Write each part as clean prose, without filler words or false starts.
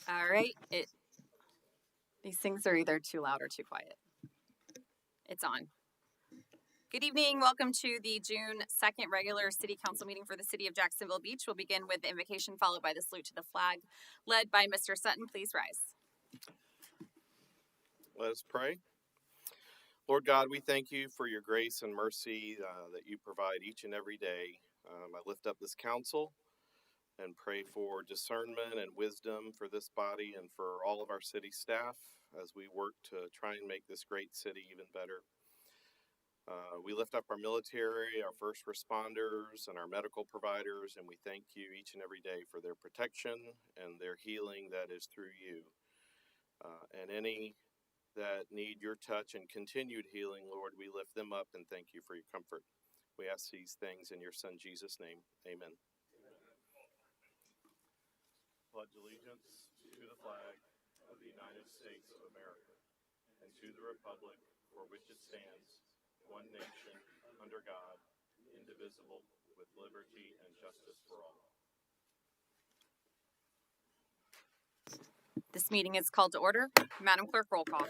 All right. These things are either too loud or too quiet. It's on. Good evening. Welcome to the June 2nd regular City Council meeting for the City of Jacksonville Beach. We'll begin with the invocation followed by the salute to the flag, led by Mr. Sutton. Please rise. Let us pray. Lord God, we thank you for your grace and mercy that you provide each and every day. I lift up this council and pray for discernment and wisdom for this body and for all of our city staff as we work to try and make this great city even better. We lift up our military, our first responders, and our medical providers, and we thank you each and every day for their protection and their healing that is through you. And any that need your touch and continued healing, Lord, we lift them up and thank you for your comfort. We ask these things in your Son, Jesus' name. Amen. Pledge allegiance to the flag of the United States of America and to the republic for which it stands, one nation, under God, indivisible, with liberty and justice for all. This meeting is called to order. Madam Clerk, roll call.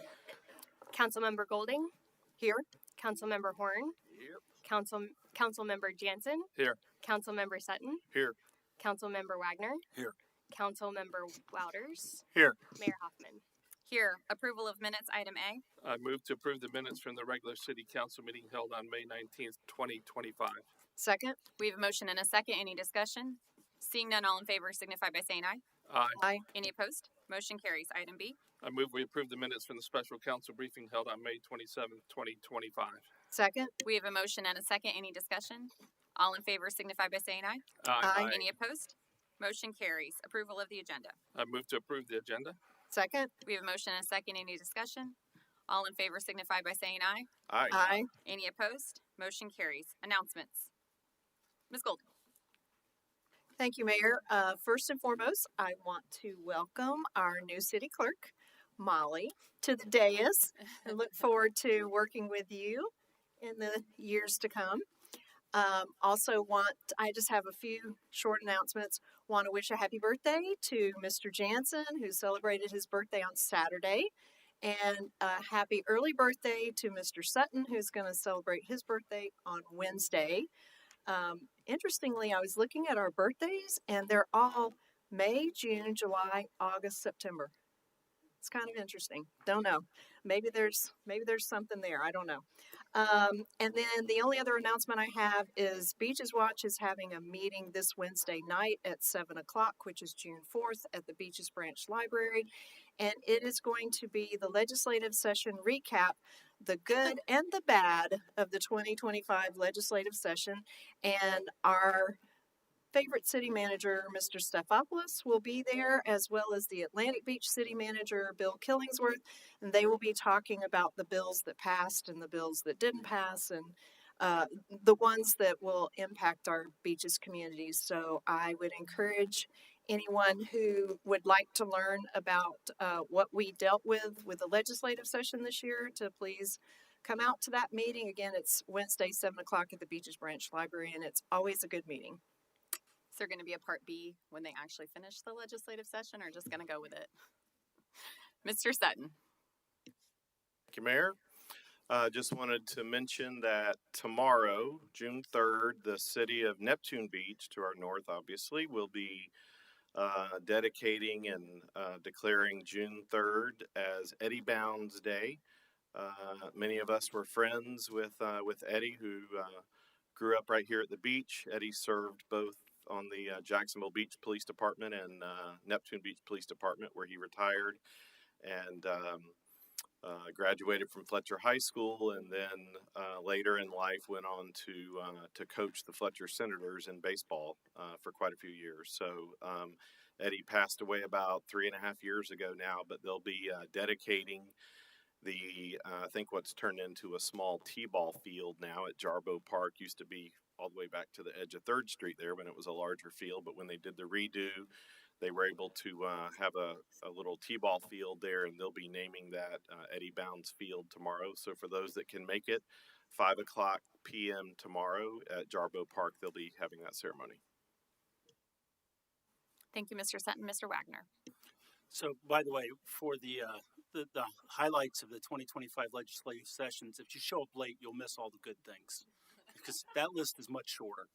Councilmember Golding. Here. Councilmember Horn. Here. Councilmember Jansen. Here. Councilmember Sutton. Here. Councilmember Wagner. Here. Councilmember Wouters. Here. Mayor Hoffman. Here. Approval of minutes, item A. I move to approve the minutes from the regular city council meeting held on May 19th, 2025. Second. We have a motion and a second. Any discussion? Seeing none, all in favor signify by saying aye. Aye. Aye. Any opposed? Motion carries. Item B. I move we approve the minutes from the special council briefing held on May 27th, 2025. Second. We have a motion and a second. Any discussion? All in favor signify by saying aye. Aye. Any opposed? Motion carries. Approval of the agenda. I move to approve the agenda. Second. We have a motion and a second. Any discussion? All in favor signify by saying aye. Aye. Any opposed? Motion carries. Announcements. Ms. Golding. Thank you, Mayor. First and foremost, I want to welcome our new city clerk, Molly, to the dais and look forward to working with you in the years to come. I just have a few short announcements. Want to wish a happy birthday to Mr. Jansen, who celebrated his birthday on Saturday. And a happy early birthday to Mr. Sutton, who's going to celebrate his birthday on Wednesday. Interestingly, I was looking at our birthdays, and they're all May, June, July, August, September. It's kind of interesting. Don't know. Maybe there's something there. I don't know. And then the only other announcement I have is Beaches Watch is having a meeting this Wednesday night at 7 o'clock, which is June 4th at the Beaches Branch Library. And it is going to be the legislative session recap, the good and the bad of the 2025 legislative session. And our favorite city manager, Mr. Stefopoulos, will be there, as well as the Atlantic Beach city manager, Bill Killingsworth, and they will be talking about the bills that passed and the bills that didn't pass, and the ones that will impact our beaches communities. So I would encourage anyone who would like to learn about what we dealt with the legislative session this year to please come out to that meeting. Again, it's Wednesday, 7 o'clock at the Beaches Branch Library, and it's always a good meeting. Is there going to be a part B when they actually finish the legislative session, or just going to go with it? Mr. Sutton. Thank you, Mayor. Just wanted to mention that tomorrow, June 3rd, the city of Neptune Beach, to our north, obviously, will be dedicating and declaring June 3rd as Eddie Bounds Day. Many of us were friends with Eddie, who grew up right here at the beach. Eddie served both on the Jacksonville Beach Police Department and Neptune Beach Police Department, where he retired and graduated from Fletcher High School, and then later in life went on to coach the Fletcher Senators in baseball for quite a few years. So Eddie passed away about 3.5 years ago now, but they'll be dedicating the I think what's turned into a small t-ball field now at Jarboe Park. Used to be all the way back to the edge of 3rd Street there when it was a larger field, but when they did the redo, they were able to have a little t-ball field there, and they'll be naming that Eddie Bounds Field tomorrow. So for those that can make it, 5 o'clock p.m. tomorrow at Jarboe Park, they'll be having that ceremony. Thank you, Mr. Sutton. Mr. Wagner. So, by the way, for the highlights of the 2025 legislative sessions, if you show up late, you'll miss all the good things because that list is much shorter.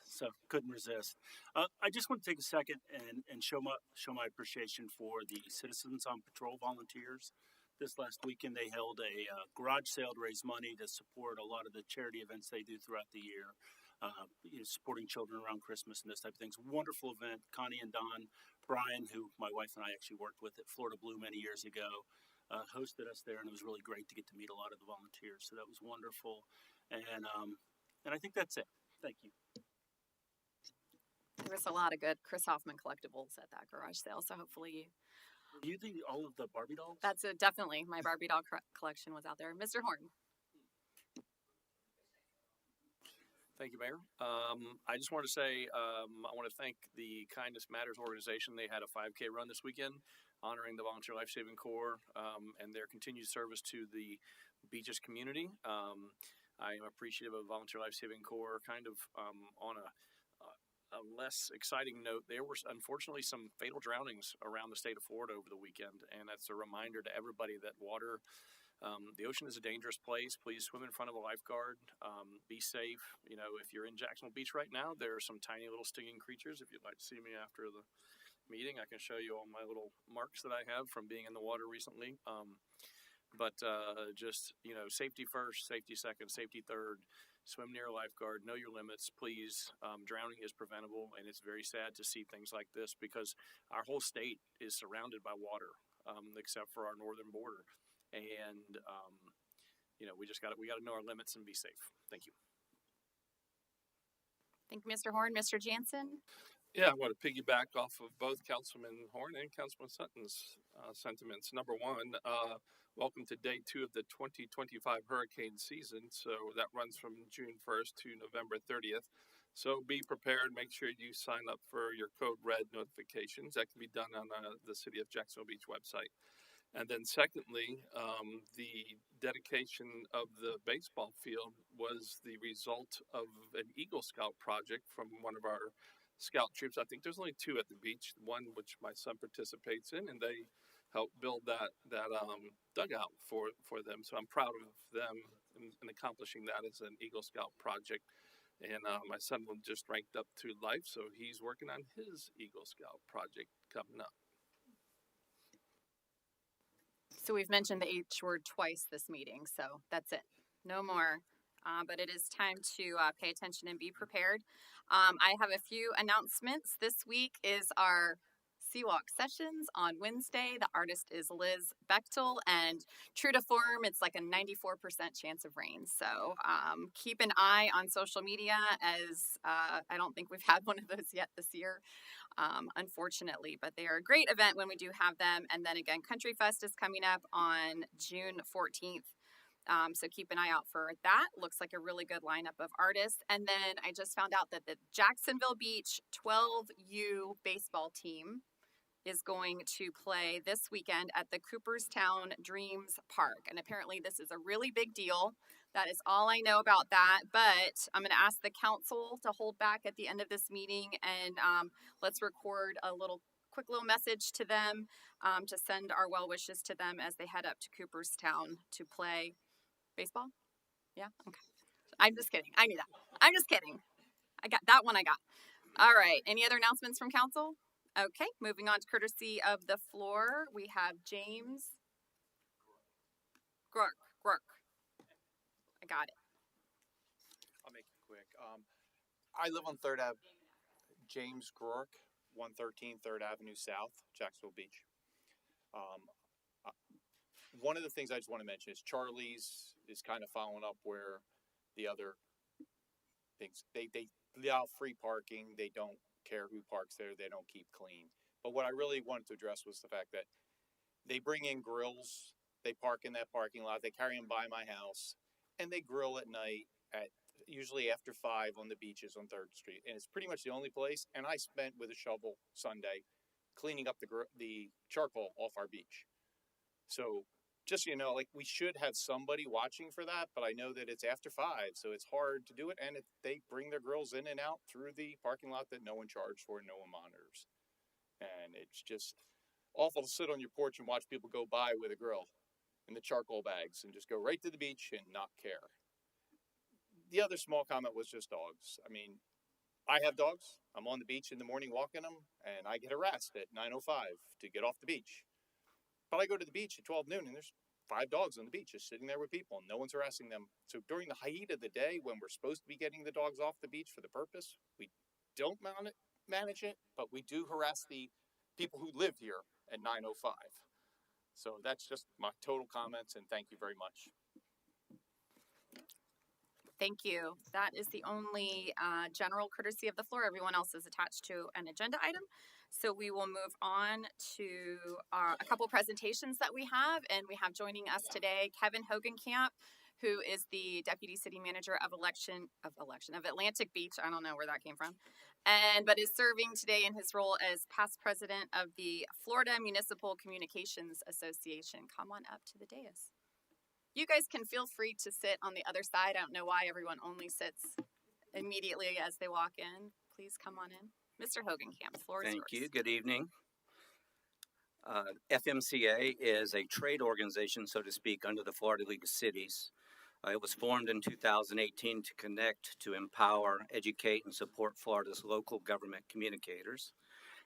So couldn't resist. I just want to take a second and show my appreciation for the Citizens on Patrol volunteers. This last weekend, they held a garage sale to raise money to support a lot of the charity events they do throughout the year. Supporting children around Christmas and this type of things. Wonderful event. Connie and Don Bryan, who my wife and I actually worked with at Florida Blue many years ago, hosted us there, and it was really great to get to meet a lot of the volunteers. So that was wonderful, and I think that's it. Thank you. There was a lot of good Chris Hoffman collectibles at that garage sale, so hopefully Were you all of the Barbie dolls? that's definitely my Barbie doll collection was out there. Mr. Horn. Thank you, Mayor. I just want to say I want to thank the Kindness Matters organization. They had a 5K run this weekend honoring the Volunteer Life Saving Corps and their continued service to the Beaches community. I am appreciative of Volunteer Life Saving Corps. Kind of on a less exciting note, there were unfortunately some fatal drownings around the state of Florida over the weekend, and that's a reminder to everybody that the ocean is a dangerous place. Please swim in front of a lifeguard. Be safe. You know, if you're in Jacksonville Beach right now, there are some tiny little stinging creatures. If you'd like to see me after the meeting, I can show you all my little marks that I have from being in the water recently. But just, safety first, safety second, safety third. Swim near a lifeguard. Know your limits, please. Drowning is preventable, and it's very sad to see things like this because our whole state is surrounded by water, except for our northern border. And we got to know our limits and be safe. Thank you. Thank you, Mr. Horn. Mr. Jansen. Yeah, I want to piggyback off of both Councilman Horn and Councilman Sutton's sentiments. Number one, welcome to day 2 of the 2025 hurricane season. So that runs from June 1st to November 30th. So be prepared. Make sure you sign up for your Code Red notifications. That can be done on the City of Jacksonville Beach website. And then secondly, the dedication of the baseball field was the result of an Eagle Scout project from one of our scout troops. I think there's only 2 at the beach, one which my son participates in, and they helped build that dugout for them. So I'm proud of them in accomplishing that as an Eagle Scout project. And my son just ranked up to life, so he's working on his Eagle Scout project coming up. So we've mentioned the H word twice this meeting, so that's it. No more. But it is time to pay attention and be prepared. I have a few announcements. This week is our Seawalk sessions on Wednesday. The artist is Liz Bechtel, and true to form, it's like a 94% chance of rain. So keep an eye on social media, as I don't think we've had one of those yet this year, unfortunately, but they are a great event when we do have them. And then again, Country Fest is coming up on June 14th. So keep an eye out for that. Looks like a really good lineup of artists. And then I just found out that the Jacksonville Beach 12U baseball team is going to play this weekend at the Cooperstown Dreams Park. And apparently this is a really big deal. That is all I know about that. But I'm going to ask the council to hold back at the end of this meeting, and let's record a quick little message to them to send our well wishes to them as they head up to Cooperstown to play baseball. Yeah? Okay. I'm just kidding. I knew that. I'm just kidding. I got that one. All right. Any other announcements from council? Okay. Moving on to courtesy of the floor, we have James Grurk. I got it. I'll make it quick. I live on 3rd Ave. James Grurk, 113 3rd Avenue South, Jacksonville Beach. One of the things I just want to mention is Charlie's is kind of following up where the other things, they allow free parking. They don't care who parks there. They don't keep clean. But what I really wanted to address was the fact that they bring in grills. They park in that parking lot. They carry them by my house, and they grill at night at usually after 5 on the beaches on 3rd Street. And it's pretty much the only place. And I spent with a shovel Sunday cleaning up the charcoal off our beach. So just so you know, we should have somebody watching for that, but I know that it's after 5, so it's hard to do it. And they bring their grills in and out through the parking lot that no one charged for, no one monitors. And it's just, awful to sit on your porch and watch people go by with a grill and the charcoal bags and just go right to the beach and not care. The other small comment was just dogs. I mean, I have dogs. I'm on the beach in the morning walking them, and I get harassed at 9:05 to get off the beach. But I go to the beach at 12 noon, and there's 5 dogs on the beach just sitting there with people, and no one's harassing them. So during the heat of the day, when we're supposed to be getting the dogs off the beach for the purpose, we don't manage it, but we do harass the people who live here at 9:05. So that's just my total comments, and thank you very much. Thank you. That is the only general courtesy of the floor. Everyone else is attached to an agenda item. So we will move on to a couple presentations that we have. And we have joining us today, Kevin Hogenkamp, who is the Deputy City Manager of Atlantic Beach. I don't know where that came from. But is serving today in his role as past president of the Florida Municipal Communications Association. Come on up to the dais. You guys can feel free to sit on the other side. I don't know why everyone only sits immediately as they walk in. Please come on in. Mr. Hogenkamp, the floor is yours. Thank you. Good evening. FMCA is a trade organization, so to speak, under the Florida League of Cities. It was formed in 2018 to connect, to empower, educate, and support Florida's local government communicators.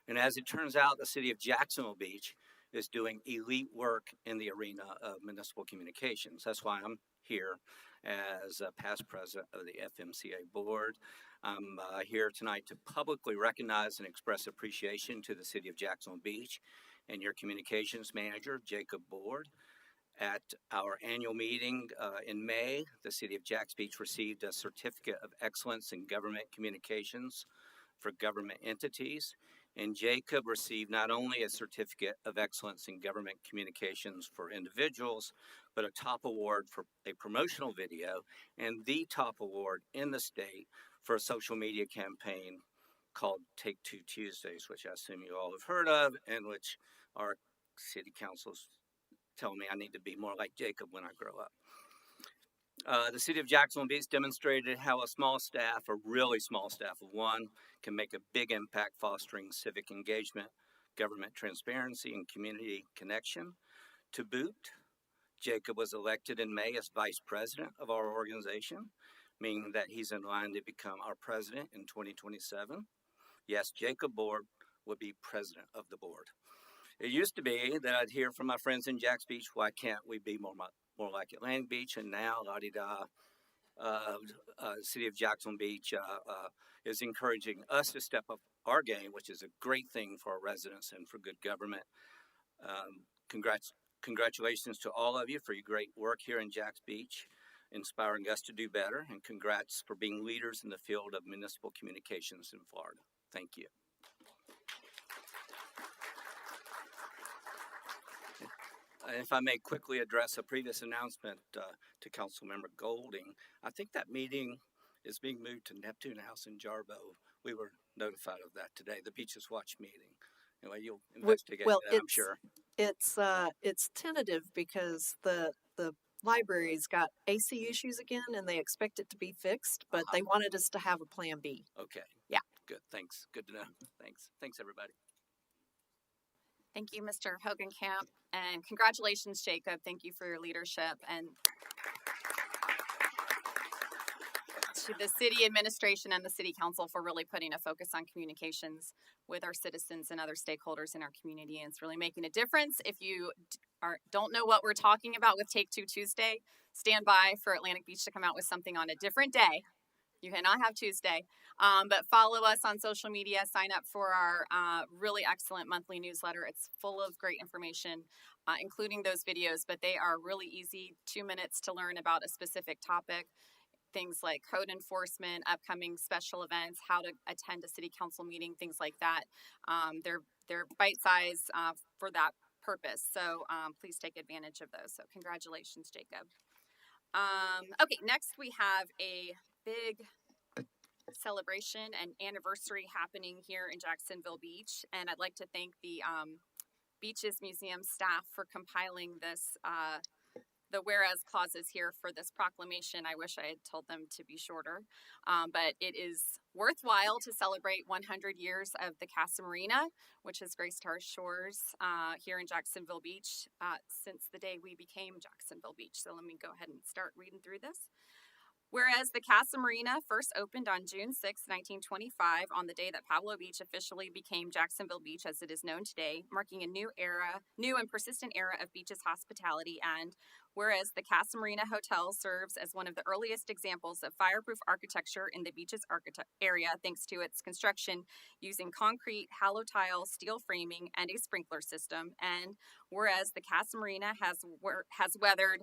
And as it turns out, the city of Jacksonville Beach is doing elite work in the arena of municipal communications. That's why I'm here as past president of the FMCA board. I'm here tonight to publicly recognize and express appreciation to the city of Jacksonville Beach and your communications manager, Jacob Board. At our annual meeting in May, the city of Jax Beach received a certificate of excellence in government communications for government entities. And Jacob received not only a certificate of excellence in government communications for individuals, but a top award for a promotional video and the top award in the state for a social media campaign called Take Two Tuesdays, which I assume you all have heard of, and which our city councils tell me I need to be more like Jacob when I grow up. The city of Jacksonville Beach demonstrated how a small staff, a really small staff of one, can make a big impact fostering civic engagement, government transparency, and community connection. To boot, Jacob was elected in May as vice president of our organization, meaning that he's in line to become our president in 2027. Yes, Jacob Board will be president of the board. It used to be that I'd hear from my friends in Jax Beach, why can't we be more like Atlantic Beach? And now, City of Jacksonville Beach is encouraging us to step up our game, which is a great thing for our residents and for good government. Congratulations to all of you for your great work here in Jax Beach, inspiring us to do better, and congrats for being leaders in the field of municipal communications in Florida. Thank you. If I may quickly address a previous announcement to Councilmember Golding, I think that meeting is being moved to Neptune House in Jarboe. We were notified of that today, the Beaches Watch meeting. Anyway, you'll investigate that, I'm sure. It's tentative because the library's got AC issues again, and they expect it to be fixed, but they wanted us to have a plan B. Okay. Yeah. Good. Thanks. Good to know. Thanks, everybody. Thank you, Mr. Hogenkamp, and congratulations, Jacob. Thank you for your leadership, and to the city administration and the city council for really putting a focus on communications with our citizens and other stakeholders in our community. And it's really making a difference. If you don't know what we're talking about with Take Two Tuesday, stand by for Atlantic Beach to come out with something on a different day. You cannot have Tuesday, but follow us on social media, sign up for our really excellent monthly newsletter. It's full of great information, including those videos, but they are really easy, 2 minutes to learn about a specific topic, things like code enforcement, upcoming special events, how to attend a city council meeting, things like that. They're bite-sized for that purpose, so please take advantage of those. So congratulations, Jacob. Okay, next we have a big celebration and anniversary happening here in Jacksonville Beach, and I'd like to thank the Beaches Museum staff for compiling this the whereas clauses here for this proclamation. I wish I had told them to be shorter, but it is worthwhile to celebrate 100 years of the Cassa Marina, which has graced our shores here in Jacksonville Beach since the day we became Jacksonville Beach. So let me go ahead and start reading through this. Whereas the Cassa Marina first opened on June 6, 1925, on the day that Pablo Beach officially became Jacksonville Beach as it is known today, marking a new and persistent era of beaches hospitality. And whereas the Cassa Marina Hotel serves as one of the earliest examples of fireproof architecture in the beach's area, thanks to its construction using concrete, hollow tile, steel framing, and a sprinkler system. And whereas the Cassa Marina has weathered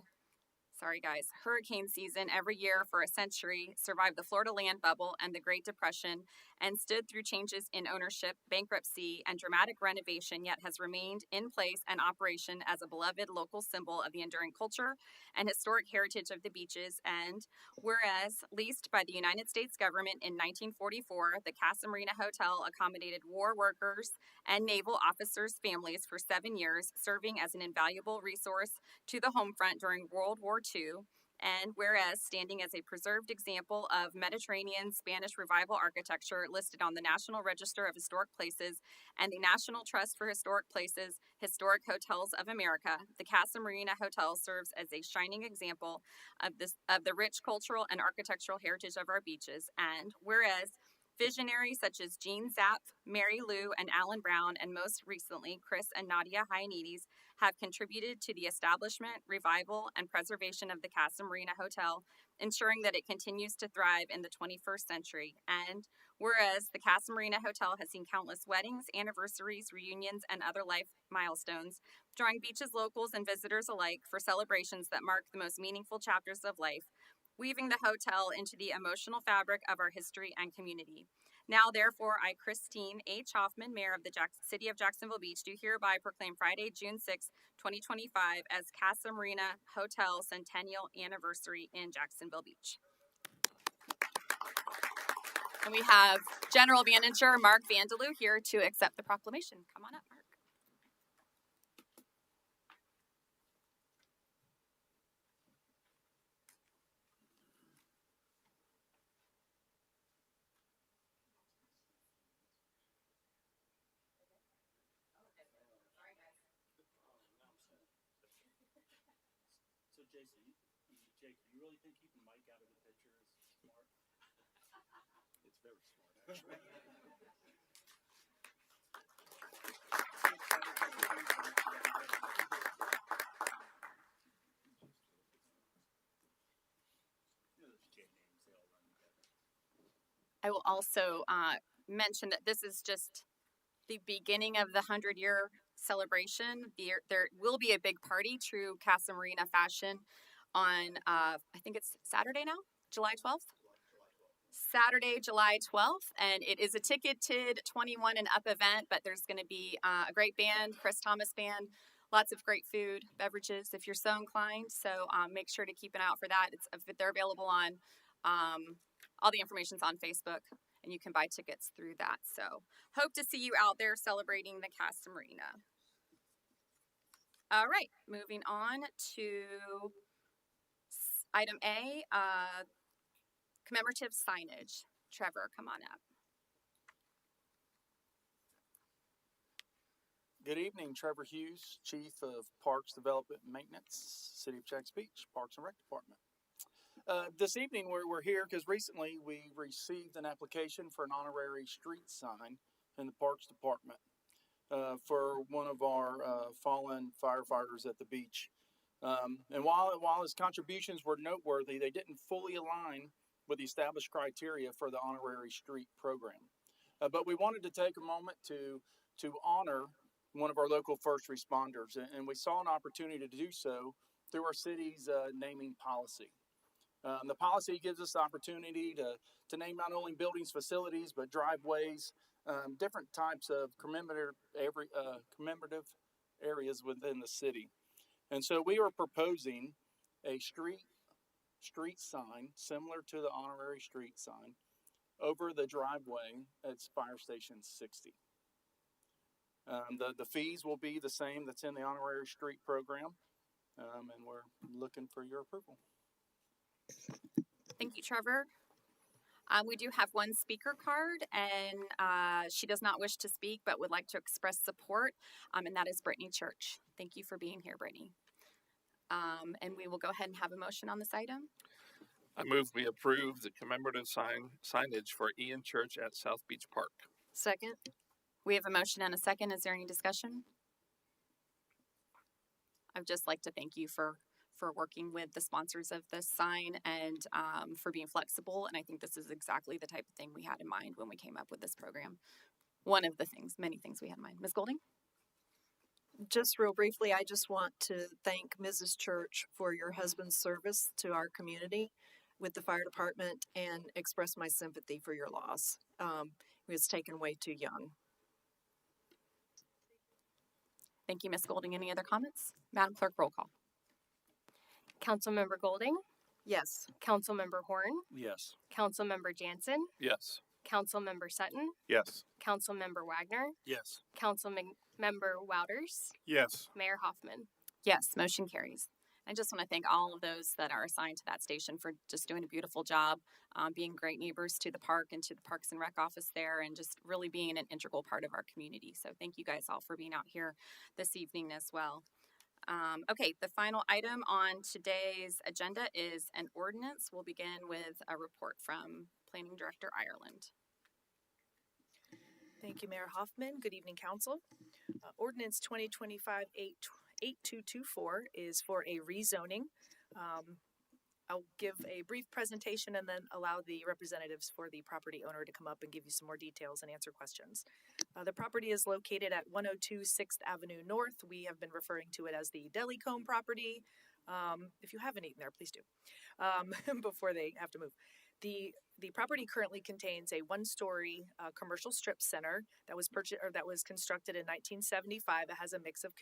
hurricane season every year for a century, survived the Florida land bubble and the Great Depression, and stood through changes in ownership, bankruptcy, and dramatic renovation, yet has remained in place and operation as a beloved local symbol of the enduring culture and historic heritage of the beaches. And whereas leased by the United States government in 1944, the Cassa Marina Hotel accommodated war workers and naval officers' families for 7 years, serving as an invaluable resource to the home front during World War II. And whereas standing as a preserved example of Mediterranean Spanish Revival architecture listed on the National Register of Historic Places and the National Trust for Historic Places, Historic Hotels of America, the Cassa Marina Hotel serves as a shining example of the rich cultural and architectural heritage of our beaches. And whereas visionaries such as Gene Zapp, Mary Lou, and Alan Brown, and most recently Chris and Nadia Hyanides, have contributed to the establishment, revival, and preservation of the Cassa Marina Hotel, ensuring that it continues to thrive in the 21st century. And whereas the Cassa Marina Hotel has seen countless weddings, anniversaries, reunions, and other life milestones, drawing beaches locals and visitors alike for celebrations that mark the most meaningful chapters of life, weaving the hotel into the emotional fabric of our history and community. Now, therefore, I, Christine H. Hoffman, Mayor of the City of Jacksonville Beach, do hereby proclaim Friday, June 6, 2025 as Cassa Marina Hotel Centennial Anniversary in Jacksonville Beach. And we have General Manager Mark Vandeloo here to accept the proclamation. Come on up, Mark. So Jason, Jake, do you really think keeping Mike out of the picture is smart? It's very smart, actually. I will also mention that this is just the beginning of the 100-year celebration. There will be a big party, true Cassa Marina fashion, on I think it's Saturday now, July 12th. Saturday, July 12th, and it is a ticketed 21 and up event, but there's going to be a great band, Chris Thomas Band, lots of great food, beverages, if you're so inclined. So make sure to keep an eye out for that. They're available on, all the information's on Facebook, and you can buy tickets through that. So hope to see you out there celebrating the Cassa Marina. All right, moving on to item A, commemorative signage. Trevor, come on up. Good evening, Trevor Hughes, Chief of Parks Development and Maintenance, City of Jacks Beach, Parks and Rec Department. This evening we're here because recently we received an application for an honorary street sign in the Parks Department for one of our fallen firefighters at the beach. And while his contributions were noteworthy, they didn't fully align with the established criteria for the honorary street program. But we wanted to take a moment to honor one of our local first responders, and we saw an opportunity to do so through our city's naming policy. The policy gives us the opportunity to name not only buildings, facilities, but driveways, different types of commemorative areas within the city. And so we are proposing a street sign similar to the honorary street sign over the driveway at Fire Station 60. The fees will be the same that's in the honorary street program. and we're looking for your approval. Thank you, Trevor. We do have one speaker card, and she does not wish to speak but would like to express support, and that is Brittany Church. Thank you for being here, Brittany. And we will go ahead and have a motion on this item. I move we approve the commemorative signage for Ian Church at South Beach Park. Second. We have a motion and a second. Is there any discussion? I'd just like to thank you for working with the sponsors of this sign and for being flexible. And I think this is exactly the type of thing we had in mind when we came up with this program. One of the things, many things we had in mind. Ms. Golding? Just real briefly, I just want to thank Mrs. Church for your husband's service to our community with the fire department and express my sympathy for your loss. He was taken way too young. Thank you, Ms. Golding. Any other comments? Madam Clerk, roll call. Councilmember Golding, Yes. Councilmember Horn, Yes. Councilmember Jansen, Yes. Councilmember Sutton, Yes. Councilmember Wagner, Yes. Councilmember Wouters, Yes. Mayor Hoffman. Yes, motion carries. I just want to thank all of those that are assigned to that station for just doing a beautiful job, being great neighbors to the park and to the Parks and Rec office there, and just really being an integral part of our community. So thank you guys all for being out here this evening as well. Okay, the final item on today's agenda is an ordinance. We'll begin with a report from Planning Director Ireland. Thank you, Mayor Hoffman. Good evening, Council. Ordinance 2025-8224 is for a rezoning. I'll give a brief presentation and then allow the representatives for the property owner to come up and give you some more details and answer questions. The property is located at 102 6th Avenue North. We have been referring to it as the Delicombe property. If you haven't eaten there, please do before they have to move. The property currently contains a one-story commercial strip center that was constructed in 1975. It has a mix of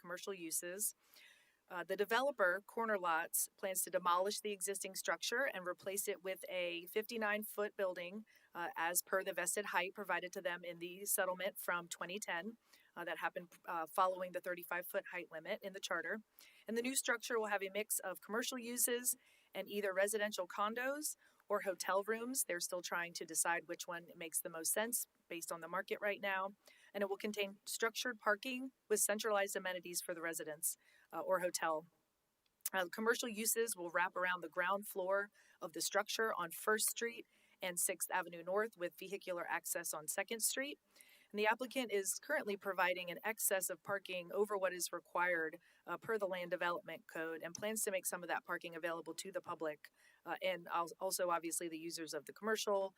commercial uses. The developer, Corner Lots, plans to demolish the existing structure and replace it with a 59-foot building as per the vested height provided to them in the settlement from 2010 that happened following the 35-foot height limit in the charter. And the new structure will have a mix of commercial uses and either residential condos or hotel rooms. They're still trying to decide which one makes the most sense based on the market right now. And it will contain structured parking with centralized amenities for the residents or hotel. Commercial uses will wrap around the ground floor of the structure on 1st Street and 6th Avenue North with vehicular access on 2nd Street. And the applicant is currently providing an excess of parking over what is required per the Land Development Code and plans to make some of that parking available to the public and also obviously the users of the commercial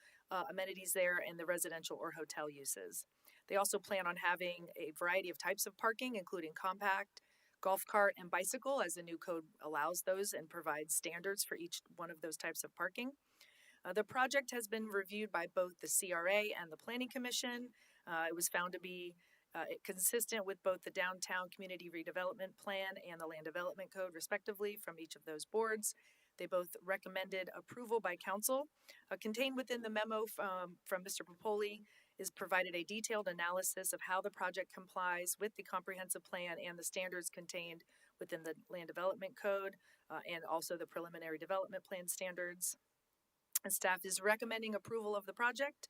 amenities there and the residential or hotel uses. They also plan on having a variety of types of parking, including compact, golf cart, and bicycle, as the new code allows those and provides standards for each one of those types of parking. The project has been reviewed by both the CRA and the Planning Commission. It was found to be consistent with both the Downtown Community Redevelopment Plan and the Land Development Code, respectively, from each of those boards. They both recommended approval by council. Contained within the memo from Mr. Popoli is provided a detailed analysis of how the project complies with the comprehensive plan and the standards contained within the Land Development Code and also the preliminary development plan standards. And staff is recommending approval of the project.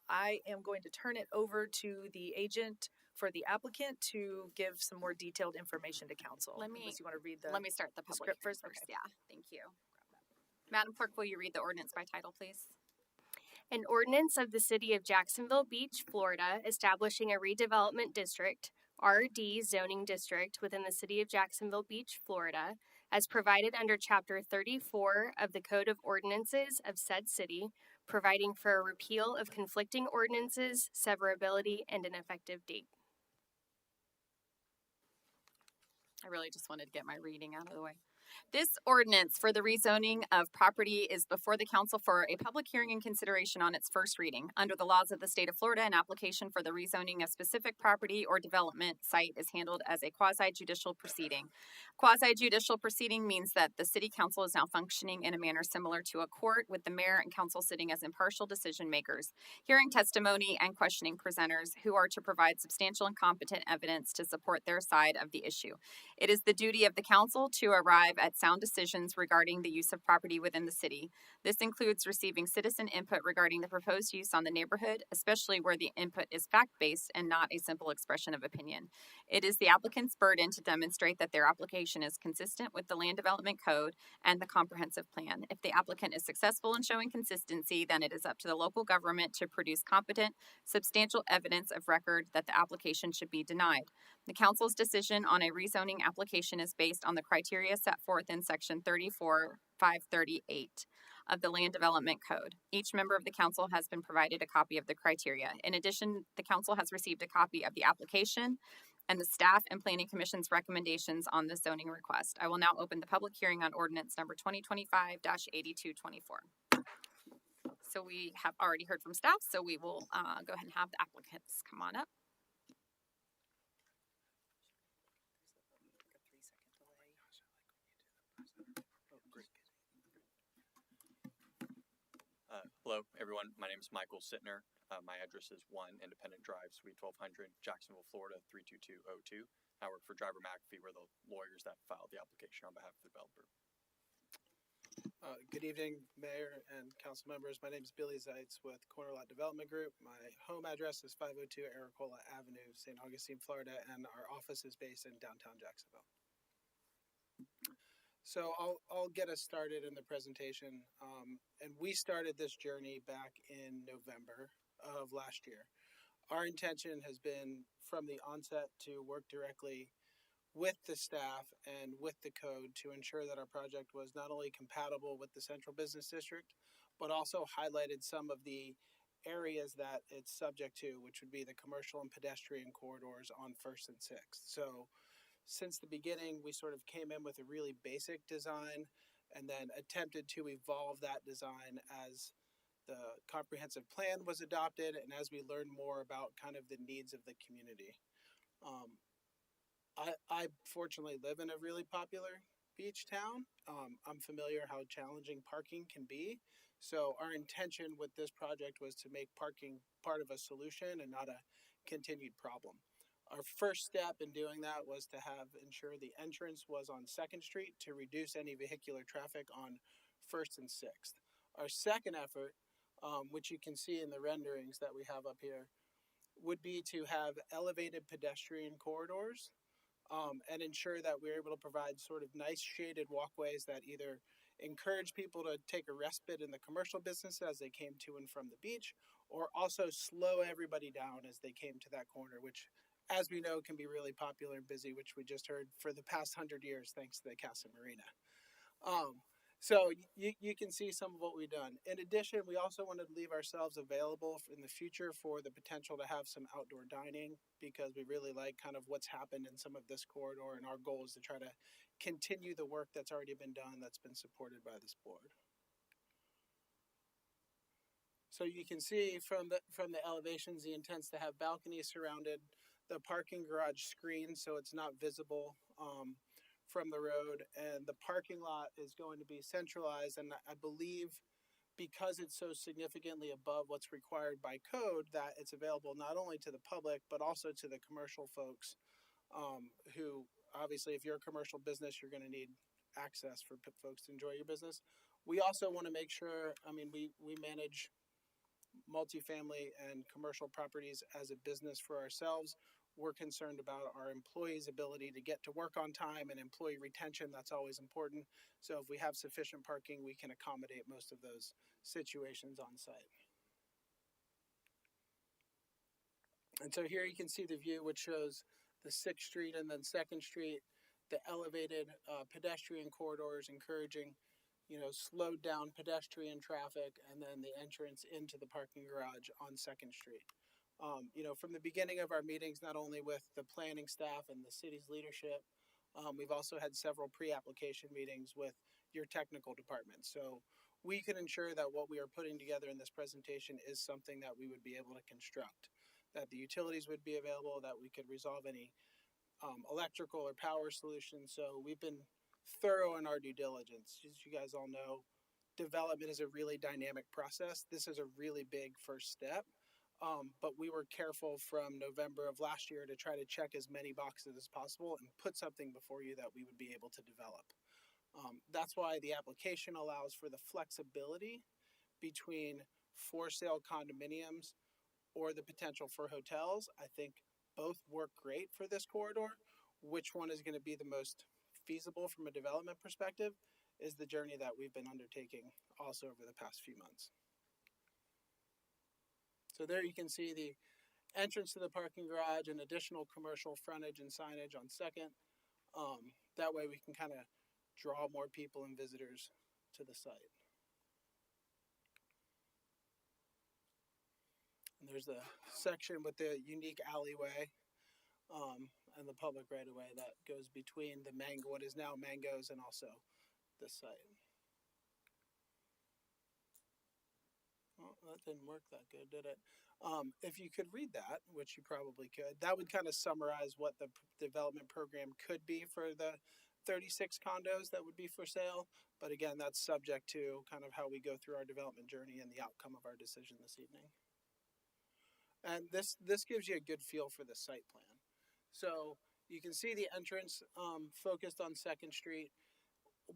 I am going to turn it over to the agent for the applicant to give some more detailed information to council. Unless you want to read Let me start the public script hearing first. first. Yeah, thank you. Madam Clerk, will you read the ordinance by title, please? An ordinance of the City of Jacksonville Beach, Florida, establishing a redevelopment district, RD zoning district within the City of Jacksonville Beach, Florida, as provided under Chapter 34 of the Code of Ordinances of said city, providing for a repeal of conflicting ordinances, severability, and an effective date. I really just wanted to get my reading out of the way. This ordinance for the rezoning of property is before the council for a public hearing and consideration on its first reading. Under the laws of the state of Florida, an application for the rezoning of specific property or development site is handled as a quasi-judicial proceeding. Quasi-judicial proceeding means that the city council is now functioning in a manner similar to a court, with the mayor and council sitting as impartial decision makers, hearing testimony and questioning presenters who are to provide substantial and competent evidence to support their side of the issue. It is the duty of the council to arrive at sound decisions regarding the use of property within the city. This includes receiving citizen input regarding the proposed use on the neighborhood, especially where the input is fact-based and not a simple expression of opinion. It is the applicant's burden to demonstrate that their application is consistent with the Land Development Code and the comprehensive plan. If the applicant is successful in showing consistency, then it is up to the local government to produce competent, substantial evidence of record that the application should be denied. The council's decision on a rezoning application is based on the criteria set forth in section 34-538 of the Land Development Code. Each member of the council has been provided a copy of the criteria. In addition, the council has received a copy of the application and the staff and planning commission's recommendations on the zoning request. I will now open the public hearing on ordinance number 2025-8224. So we have already heard from staff, so we will go ahead and have the applicants come on up. Hello, everyone. My name is Michael Sittner. My address is 1 Independent Drive, Suite 1200, Jacksonville, Florida, 32202. I work for Driver McAfee. We're the lawyers that filed the application on behalf of the developer. Good evening, Mayor and council members. My name is Billy Zeitz with Corner Lot Development Group. My home address is 502 Aracola Avenue, St. Augustine, Florida, and our office is based in downtown Jacksonville. So I'll get us started in the presentation. And we started this journey back in November of last year. Our intention has been from the onset to work directly with the staff and with the code to ensure that our project was not only compatible with the Central Business District, but also highlighted some of the areas that it's subject to, which would be the commercial and pedestrian corridors on 1st and 6th. So since the beginning, we sort of came in with a really basic design and then attempted to evolve that design as the comprehensive plan was adopted and as we learned more about kind of the needs of the community. I fortunately live in a really popular beach town. I'm familiar how challenging parking can be. So our intention with this project was to make parking part of a solution and not a continued problem. Our first step in doing that was to ensure the entrance was on 2nd Street to reduce any vehicular traffic on 1st and 6th. Our second effort, which you can see in the renderings that we have up here, would be to have elevated pedestrian corridors and ensure that we're able to provide sort of nice shaded walkways that either encourage people to take a respite in the commercial business as they came to and from the beach, or also slow everybody down as they came to that corner, which, as we know, can be really popular and busy, which we just heard for the past 100 years, thanks to the Cassa Marina. So you can see some of what we've done. In addition, we also wanted to leave ourselves available in the future for the potential to have some outdoor dining, because we really like kind of what's happened in some of this corridor, and our goal is to try to continue the work that's already been done that's been supported by this board. So you can see from the elevations, the intent's to have balconies surrounded, the parking garage screened so it's not visible from the road, and the parking lot is going to be centralized, and I believe because it's so significantly above what's required by code that it's available not only to the public but also to the commercial folks who, obviously, if you're a commercial business, you're going to need access for folks to enjoy your business. We also want to make sure, we manage multifamily and commercial properties as a business for ourselves. We're concerned about our employees' ability to get to work on time and employee retention. That's always important. So if we have sufficient parking, we can accommodate most of those situations on site. And so here you can see the view, which shows the 6th Street and then 2nd Street, the elevated pedestrian corridors encouraging, slowed down pedestrian traffic, and then the entrance into the parking garage on 2nd Street. From the beginning of our meetings, not only with the planning staff and the city's leadership, We've also had several pre-application meetings with your technical department. So we can ensure that what we are putting together in this presentation is something that we would be able to construct, that the utilities would be available, that we could resolve any electrical or power solutions. So we've been thorough in our due diligence. As you guys all know, development is a really dynamic process. This is a really big first step. But we were careful from November of last year to try to check as many boxes as possible and put something before you that we would be able to develop. That's why the application allows for the flexibility between for sale condominiums or the potential for hotels. I think both work great for this corridor. Which one is going to be the most feasible from a development perspective is the journey that we've been undertaking also over the past few months. So there you can see the entrance to the parking garage and additional commercial frontage and signage on Second. That way we can kind of draw more people and visitors to the site. And there's the section with the unique alleyway and the public right-of-way that goes between the what is now Mangoes and also the site. Well, that didn't work that good, did it? If you could read that, which you probably could, that would kind of summarize what the development program could be for the 36 condos that would be for sale. But again, that's subject to kind of how we go through our development journey and the outcome of our decision this evening. And this gives you a good feel for the site plan. So you can see the entrance focused on 2nd Street.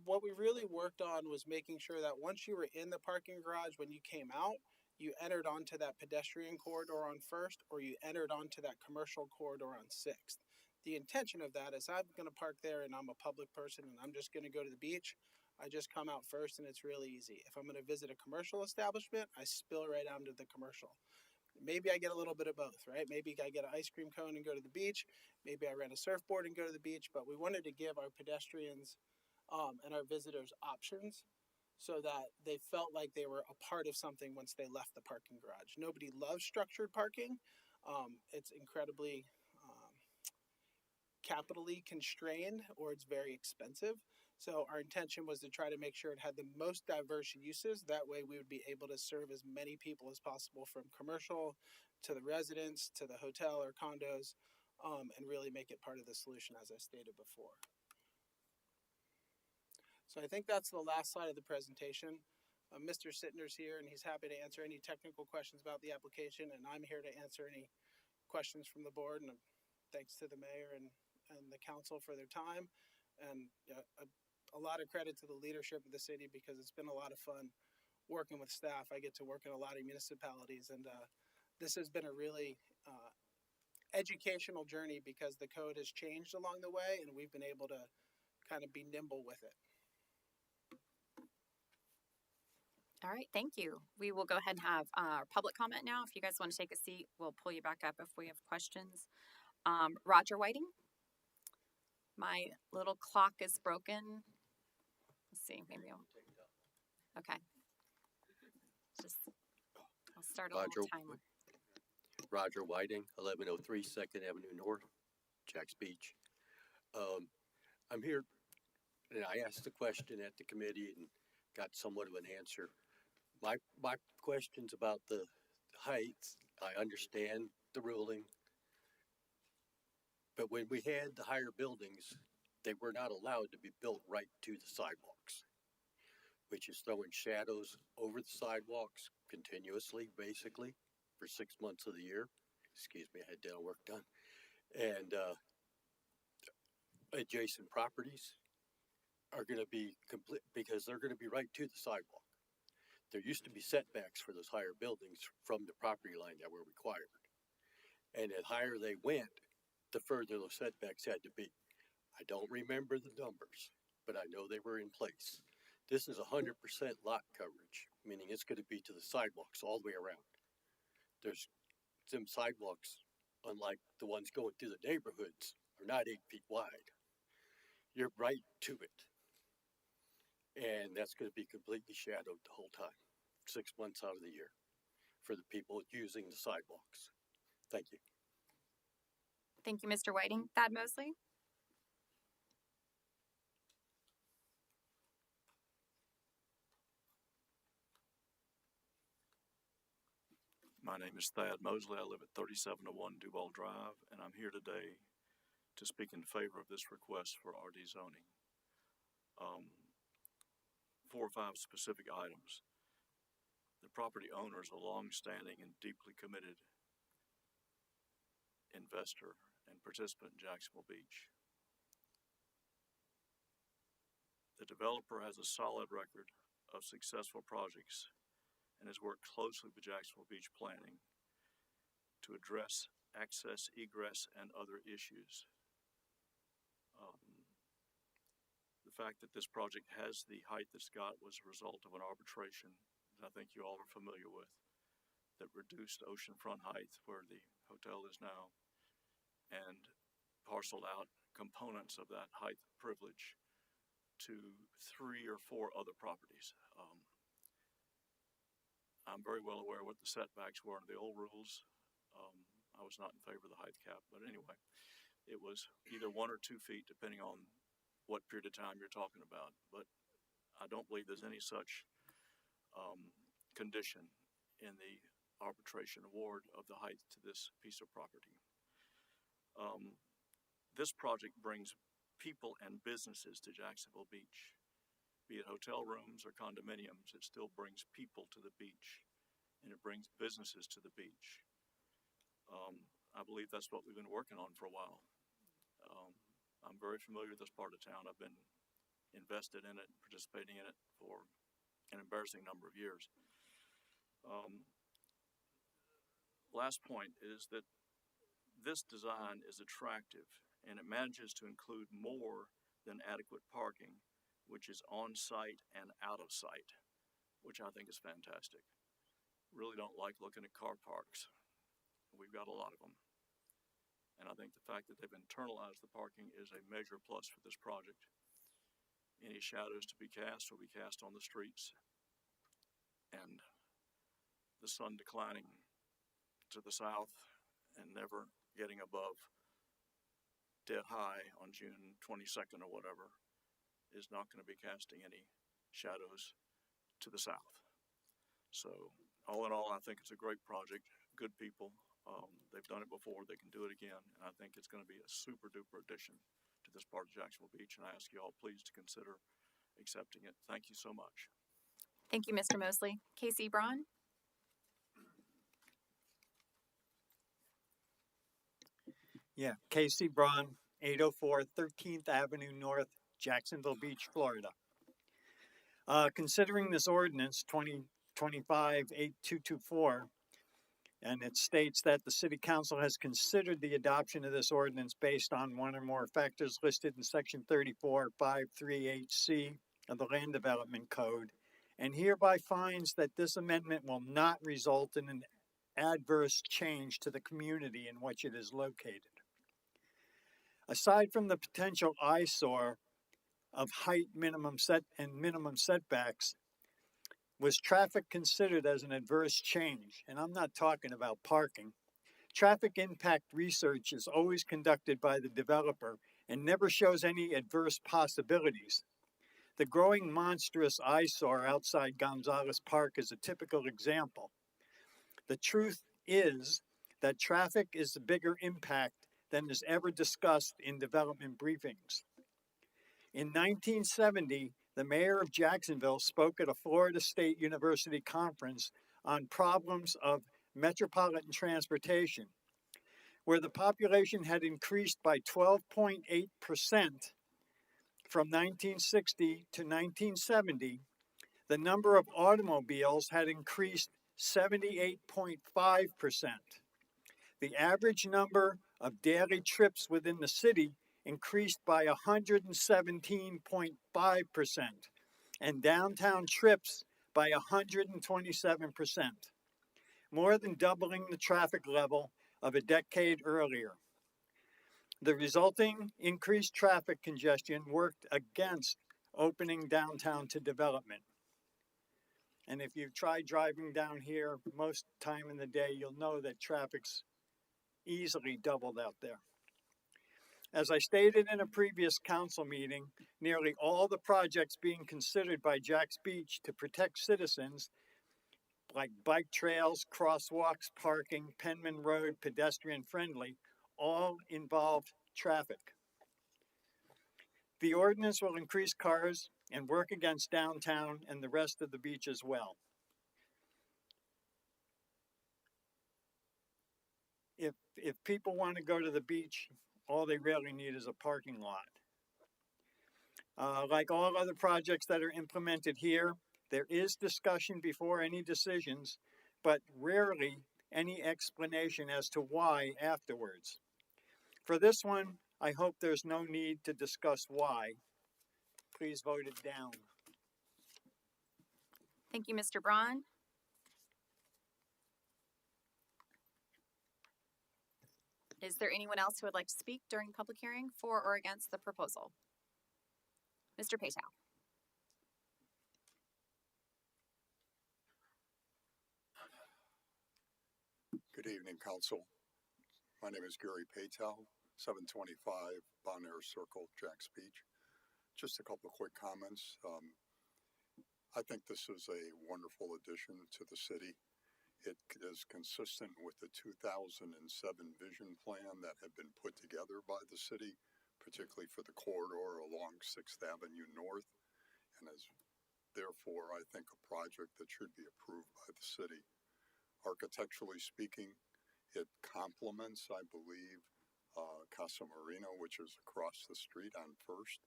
What we really worked on was making sure that once you were in the parking garage, when you came out, you entered onto that pedestrian corridor on 1st, or you entered onto that commercial corridor on 6th. The intention of that is I'm going to park there and I'm a public person and I'm just going to go to the beach. I just come out first and it's really easy. If I'm going to visit a commercial establishment, I spill right onto the commercial. Maybe I get a little bit of both, right? Maybe I get an ice cream cone and go to the beach. Maybe I rent a surfboard and go to the beach. But we wanted to give our pedestrians and our visitors options so that they felt like they were a part of something once they left the parking garage. Nobody loves structured parking. It's incredibly capitally constrained, or it's very expensive. So our intention was to try to make sure it had the most diverse uses. That way we would be able to serve as many people as possible, from commercial to the residents to the hotel or condos, and really make it part of the solution, as I stated before. So I think that's the last slide of the presentation. Mr. Sittner's here and he's happy to answer any technical questions about the application, and I'm here to answer any questions from the board. And thanks to the mayor and the council for their time, and a lot of credit to the leadership of the city, because it's been a lot of fun working with staff. I get to work in a lot of municipalities, and this has been a really educational journey because the code has changed along the way and we've been able to kind of be nimble with it. All right, thank you. We will go ahead and have our public comment now. If you guys want to take a seat, we'll pull you back up if we have questions. Roger Whiting. My little clock is broken. Let's see, maybe okay. I'll start a little timer. Roger Whiting, 1103 2nd Avenue North, Jacks Beach. I'm here, and I asked the question at the committee and got somewhat of an answer. My question's about the heights. I understand the ruling, but when we had the higher buildings, they were not allowed to be built right to the sidewalks, which is throwing shadows over the sidewalks continuously, basically, for 6 months of the year. Excuse me, I had dental work done. And adjacent properties are going to be complete because they're going to be right to the sidewalk. There used to be setbacks for those higher buildings from the property line that were required. And the higher they went, the further those setbacks had to be. I don't remember the numbers, but I know they were in place. This is 100% lot coverage, meaning it's going to be to the sidewalks all the way around. There's some sidewalks, unlike the ones going through the neighborhoods, are not 8 feet wide. You're right to it. And that's going to be completely shadowed the whole time, 6 months out of the year, for the people using the sidewalks. Thank you. Thank you, Mr. Whiting. Thad Mosley. My name is Thad Mosley. I live at 3701 Duval Drive, and I'm here today to speak in favor of this request for RD zoning. 4 or 5 specific items. The property owner is a long-standing and deeply committed investor and participant in Jacksonville Beach. The developer has a solid record of successful projects and has worked closely with Jacksonville Beach Planning to address access, egress, and other issues. The fact that this project has the height it's got was a result of an arbitration that I think you all are familiar with that reduced oceanfront height where the hotel is now and parceled out components of that height privilege to 3 or 4 other properties. I'm very well aware what the setbacks were under the old rules. I was not in favor of the height cap, but anyway, it was either 1 or 2 feet depending on what period of time you're talking about. But I don't believe there's any such condition in the arbitration award of the height to this piece of property. This project brings people and businesses to Jacksonville Beach. Be it hotel rooms or condominiums, it still brings people to the beach, and it brings businesses to the beach. I believe that's what we've been working on for a while. I'm very familiar with this part of town. I've been invested in it, participating in it for an embarrassing number of years. Last point is that this design is attractive and it manages to include more than adequate parking, which is on site and out of sight, which I think is fantastic. Really don't like looking at car parks. We've got a lot of them. And I think the fact that they've internalized the parking is a major plus for this project. Any shadows to be cast will be cast on the streets, and the sun declining to the south and never getting above dead high on June 22nd or whatever is not going to be casting any shadows to the south. So all in all, I think it's a great project, good people. They've done it before, they can do it again, and I think it's going to be a super duper addition to this part of Jacksonville Beach, and I ask you all please to consider accepting it. Thank you so much. Thank you, Mr. Mosley. Casey Braun? Yeah, Casey Braun, 804 13th Avenue North, Jacksonville Beach, Florida. Considering this ordinance 2025-8224, and it states that the City Council has considered the adoption of this ordinance based on 1 or more factors listed in Section 34.538C of the Land Development Code, and hereby finds that this amendment will not result in an adverse change to the community in which it is located. Aside from the potential eyesore of height minimum setbacks, was traffic considered as an adverse change? And I'm not talking about parking. Traffic impact research is always conducted by the developer and never shows any adverse possibilities. The growing monstrous eyesore outside Gonzalez Park is a typical example. The truth is that traffic is a bigger impact than is ever discussed in development briefings. In 1970, the mayor of Jacksonville spoke at a Florida State University conference on problems of metropolitan transportation, where the population had increased by 12.8% from 1960 to 1970. The number of automobiles had increased 78.5%. The average number of daily trips within the city increased by 117.5%, and downtown trips by 127%, more than doubling the traffic level of a decade earlier. The resulting increased traffic congestion worked against opening downtown to development. And if you've tried driving down here most time in the day, you'll know that traffic's easily doubled out there. As I stated in a previous council meeting, nearly all the projects being considered by Jax Beach to protect citizens, like bike trails, crosswalks, parking, Penman Road, pedestrian friendly, all involve traffic. The ordinance will increase cars and work against downtown and the rest of the beach as well. If people want to go to the beach, all they really need is a parking lot. Like all other projects that are implemented here, there is discussion before any decisions, but rarely any explanation as to why afterwards. For this one, I hope there's no need to discuss why. Please vote it down. Thank you, Mr. Braun. Is there anyone else who would like to speak during public hearing for or against the proposal? Mr. Patow. Good evening, Council. My name is Gary Patow, 725 Bon Air Circle, Jacks Beach. Just a couple of quick comments. I think this is a wonderful addition to the city. It is consistent with the 2007 vision plan that had been put together by the city, particularly for the corridor along 6th Avenue North, and is therefore, I think, a project that should be approved by the city. Architecturally speaking, it complements, I believe, Cassa Marina, which is across the street on First.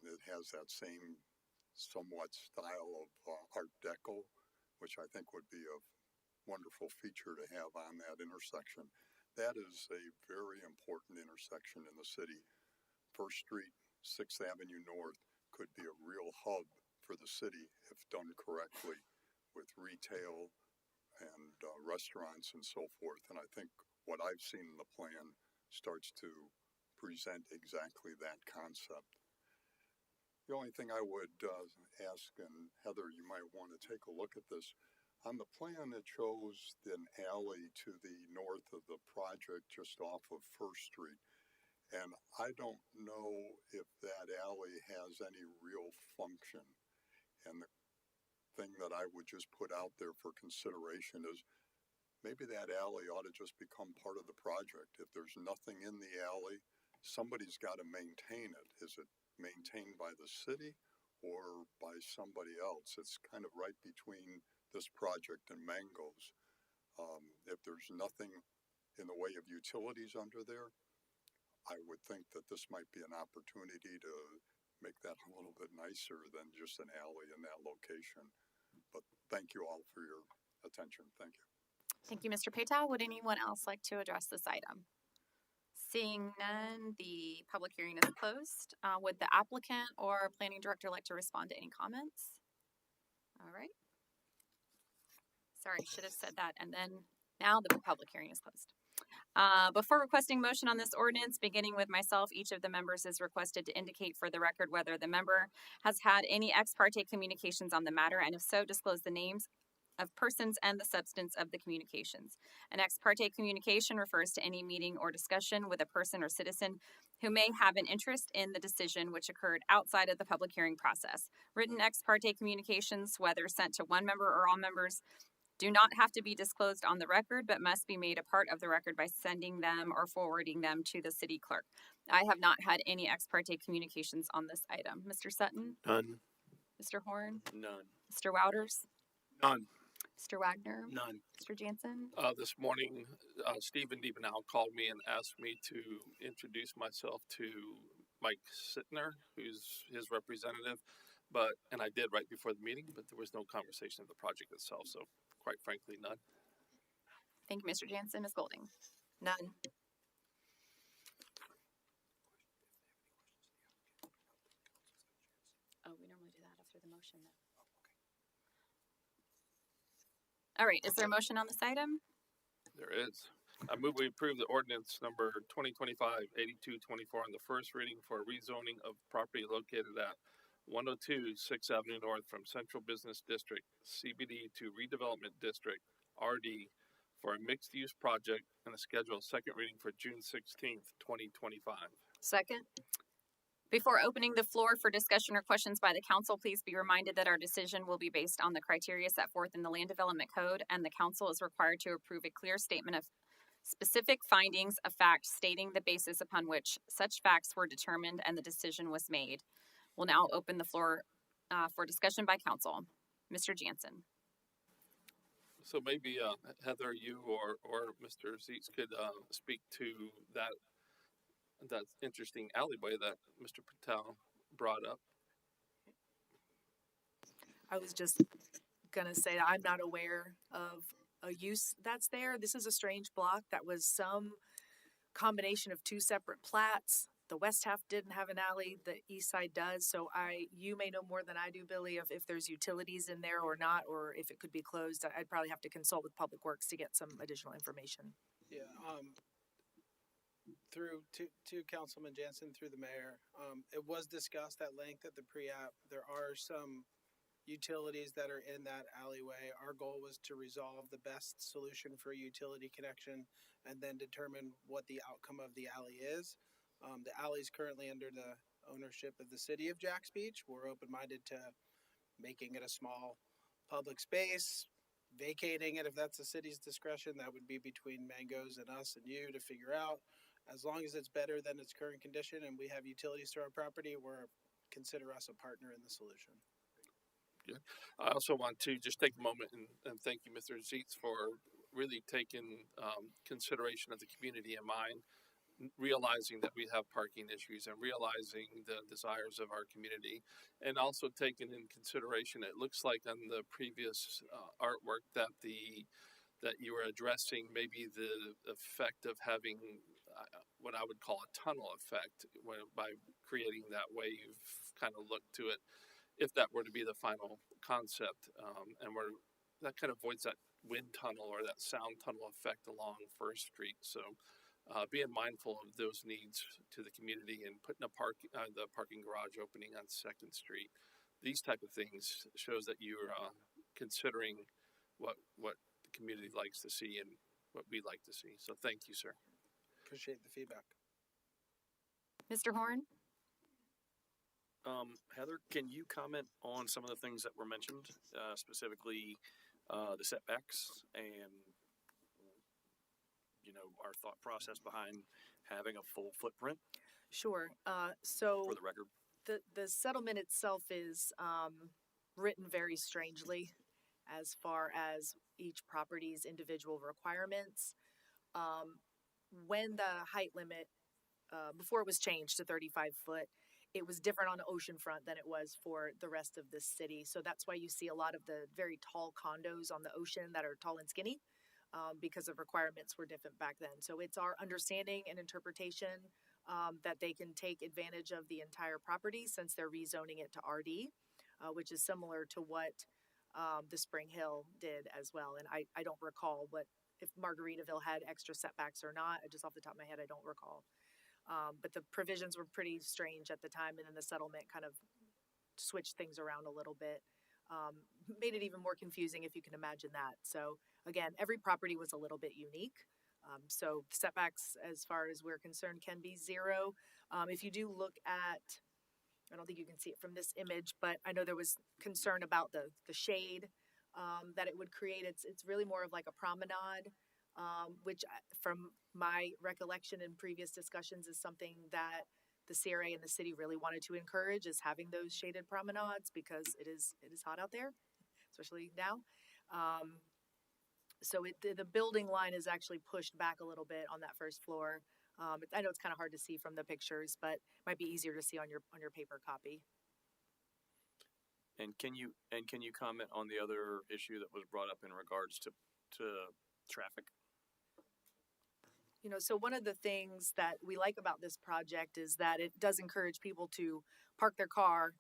It has that same somewhat style of Art Deco, which I think would be a wonderful feature to have on that intersection. That is a very important intersection in the city. First Street, 6th Avenue North could be a real hub for the city if done correctly, with retail and restaurants and so forth. And I think what I've seen in the plan starts to present exactly that concept. The only thing I would ask, and Heather, you might want to take a look at this. On the plan, it shows an alley to the north of the project just off of First Street. And I don't know if that alley has any real function. And the thing that I would just put out there for consideration is maybe that alley ought to just become part of the project. If there's nothing in the alley, somebody's got to maintain it. Is it maintained by the city or by somebody else? It's kind of right between this project and Mango's. If there's nothing in the way of utilities under there, I would think that this might be an opportunity to make that a little bit nicer than just an alley in that location. But thank you all for your attention. Thank you. Thank you, Mr. Patow. Would anyone else like to address this item? Seeing none, the public hearing is closed. Would the applicant or planning director like to respond to any comments? All right. Sorry, should have said that. And then now the public hearing is closed. Before requesting motion on this ordinance, beginning with myself, each of the members is requested to indicate for the record whether the member has had any ex parte communications on the matter, and if so, disclose the names of persons and the substance of the communications. An ex parte communication refers to any meeting or discussion with a person or citizen who may have an interest in the decision which occurred outside of the public hearing process. Written ex parte communications, whether sent to one member or all members, do not have to be disclosed on the record, but must be made a part of the record by sending them or forwarding them to the city clerk. I have not had any ex parte communications on this item. Mr. Sutton? None. Mr. Horn? None. Mr. Wouters? None. Mr. Wagner? None. Mr. Jansen? This morning, Stephen Debenau called me and asked me to introduce myself to Mike Sittner, who's his representative. And I did right before the meeting, but there was no conversation of the project itself. So quite frankly, none. Thank you, Mr. Jansen. Ms. Golding? None. Oh, we normally do that after the motion. All right, is there a motion on this item? There is. I move we approve the ordinance number 2025-8224 on the first reading for rezoning of property located at 102 6th Avenue North from Central Business District, CBD, to Redevelopment District, RD, for a mixed-use project and a scheduled second reading for June 16th, 2025. Second. Before opening the floor for discussion or questions by the council, please be reminded that our decision will be based on the criteria set forth in the Land Development Code, and the council is required to approve a clear statement of specific findings of fact stating the basis upon which such facts were determined and the decision was made. We'll now open the floor for discussion by council. Mr. Jansen. So maybe Heather, you or Mr. Zeitz could speak to that interesting alleyway that Mr. Patel brought up. I was just gonna say that I'm not aware of a use that's there. This is a strange block that was some combination of two separate plats. The west half didn't have an alley, the east side does. So you may know more than I do, Billy, if there's utilities in there or not, or if it could be closed. I'd probably have to consult with Public Works to get some additional information. Yeah, through to Councilman Jansen, through the mayor, it was discussed at length at the pre-app. There are some utilities that are in that alleyway. Our goal was to resolve the best solution for a utility connection and then determine what the outcome of the alley is. The alley is currently under the ownership of the city of Jacks Beach. We're open-minded to making it a small public space, vacating it if that's the city's discretion. That would be between Mangoes and us and you to figure out. As long as it's better than its current condition and we have utilities to our property, consider us a partner in the solution. Good. I also want to just take a moment and thank you, Mr. Zeitz, for really taking consideration of the community in mind, realizing that we have parking issues and realizing the desires of our community, and also taking in consideration, it looks like on the previous artwork that you were addressing maybe the effect of having what I would call a tunnel effect by creating that way. You've kind of looked to it, if that were to be the final concept, and that kind of avoids that wind tunnel or that sound tunnel effect along First Street. So being mindful of those needs to the community and putting the parking garage opening on Second Street, these type of things shows that you're considering what the community likes to see and what we like to see. So thank you, sir. Appreciate the feedback. Mr. Horn? Heather, can you comment on some of the things that were mentioned, specifically the setbacks and, our thought process behind having a full footprint? Sure. So for the record, the settlement itself is written very strangely as far as each property's individual requirements. When the height limit, before it was changed to 35 foot, it was different on the ocean front than it was for the rest of the city. So that's why you see a lot of the very tall condos on the ocean that are tall and skinny, because the requirements were different back then. So it's our understanding and interpretation that they can take advantage of the entire property since they're rezoning it to RD, which is similar to what the Spring Hill did as well. And I don't recall if Margaritaville had extra setbacks or not. Just off the top of my head, I don't recall. But the provisions were pretty strange at the time, and then the settlement kind of switched things around a little bit, made it even more confusing if you can imagine that. So again, every property was a little bit unique. So setbacks, as far as we're concerned, can be 0. If you do look at, I don't think you can see it from this image, but I know there was concern about the shade that it would create. It's really more of like a promenade, which from my recollection in previous discussions is something that the CRA and the city really wanted to encourage, is having those shaded promenades because it is hot out there, especially now. So the building line is actually pushed back a little bit on that first floor. I know it's kind of hard to see from the pictures, but it might be easier to see on your paper copy. And can you comment on the other issue that was brought up in regards to traffic? So one of the things that we like about this project is that it does encourage people to park their car,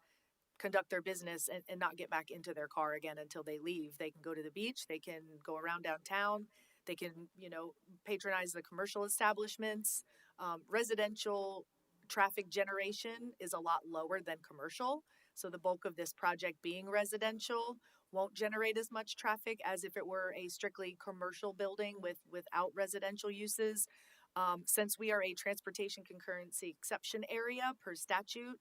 conduct their business, and not get back into their car again until they leave. They can go to the beach, they can go around downtown, they can, patronize the commercial establishments. Residential traffic generation is a lot lower than commercial. So the bulk of this project being residential won't generate as much traffic as if it were a strictly commercial building without residential uses. Since we are a transportation concurrency exception area per statute,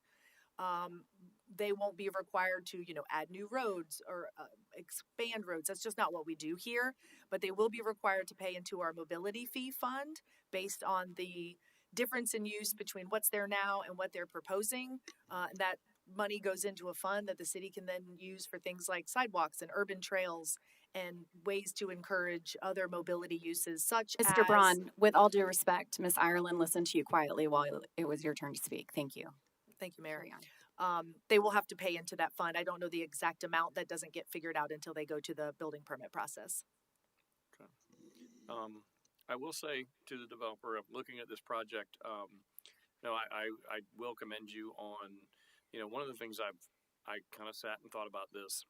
they won't be required to, add new roads or expand roads. That's just not what we do here. But they will be required to pay into our mobility fee fund based on the difference in use between what's there now and what they're proposing. That money goes into a fund that the city can then use for things like sidewalks and urban trails and ways to encourage other mobility uses such as... Mr. Braun, with all due respect, Ms. Ireland listened to you quietly while it was your turn to speak. Thank you. Thank you, Mayor. They will have to pay into that fund. I don't know the exact amount. That doesn't get figured out until they go to the building permit process. Okay. I will say to the developer of looking at this project, I will commend you on, one of the things I kind of sat and thought about this.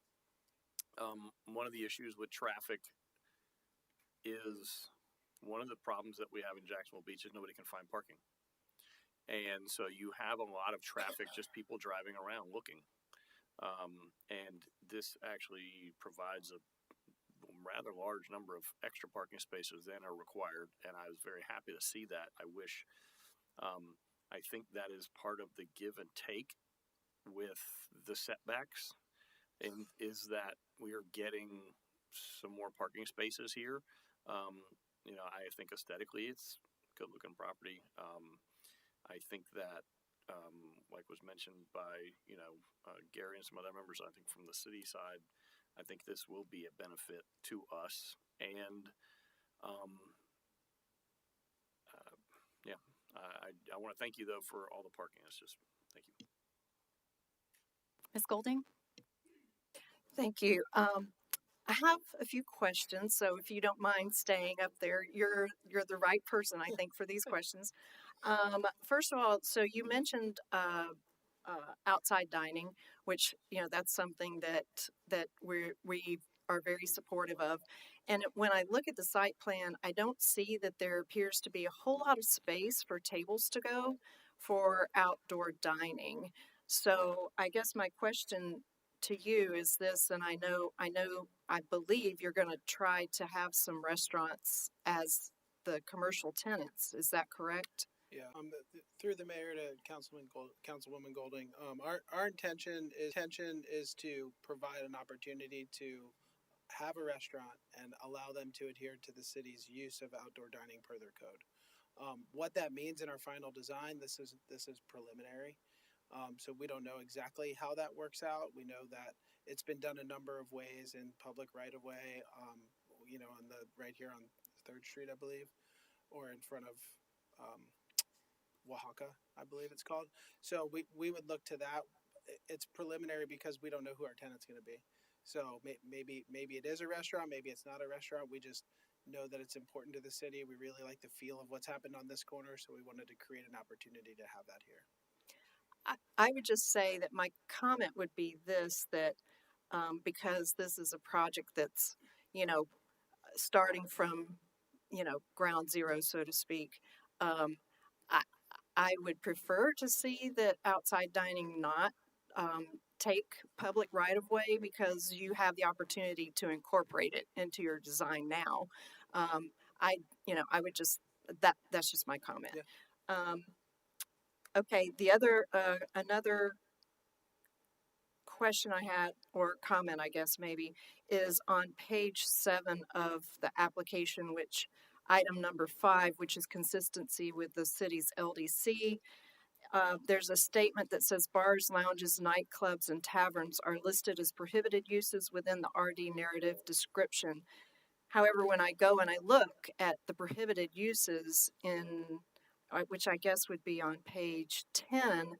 One of the issues with traffic is one of the problems that we have in Jacksonville Beach is nobody can find parking. And so you have a lot of traffic, just people driving around looking. And this actually provides a rather large number of extra parking spaces than are required. And I was very happy to see that. I wish, I think that is part of the give and take with the setbacks, and is that we are getting some more parking spaces here. I think aesthetically it's good looking property. I think that, like was mentioned by, Gary and some other members, I think from the city side, I think this will be a benefit to us. And, I want to thank you though for all the parking. It's just, thank you. Ms. Golding? Thank you. I have a few questions, so if you don't mind staying up there, you're the right person, I think, for these questions. First of all, so you mentioned outside dining, which that's something that we are very supportive of. And when I look at the site plan, I don't see that there appears to be a whole lot of space for tables to go for outdoor dining. So I guess my question to you is this, and I believe you're going to try to have some restaurants as the commercial tenants. Is that correct? Yeah. Through the mayor to Councilwoman Golding, our intention is to provide an opportunity to have a restaurant and allow them to adhere to the city's use of outdoor dining per their code. What that means in our final design, this is preliminary. So we don't know exactly how that works out. We know that it's been done a number of ways in public right of way, on right here on 3rd Street, I believe, or in front of Oaxaca, I believe it's called. So we would look to that. It's preliminary because we don't know who our tenant's going to be. So maybe it is a restaurant, maybe it's not a restaurant. We just know that it's important to the city. We really like the feel of what's happened on this corner, so we wanted to create an opportunity to have that here. I would just say that my comment would be this, that because this is a project that's, starting from, ground zero, so to speak, I would prefer to see that outside dining not take public right of way, because you have the opportunity to incorporate it into your design now. I would just, that's just my comment. Yeah. Okay, the other, another question I had, or comment, I guess maybe, is on page 7 of the application, which item number 5, which is consistency with the city's LDC. There's a statement that says bars, lounges, nightclubs, and taverns are listed as prohibited uses within the RD narrative description. However, when I go and I look at the prohibited uses which I guess would be on page 10,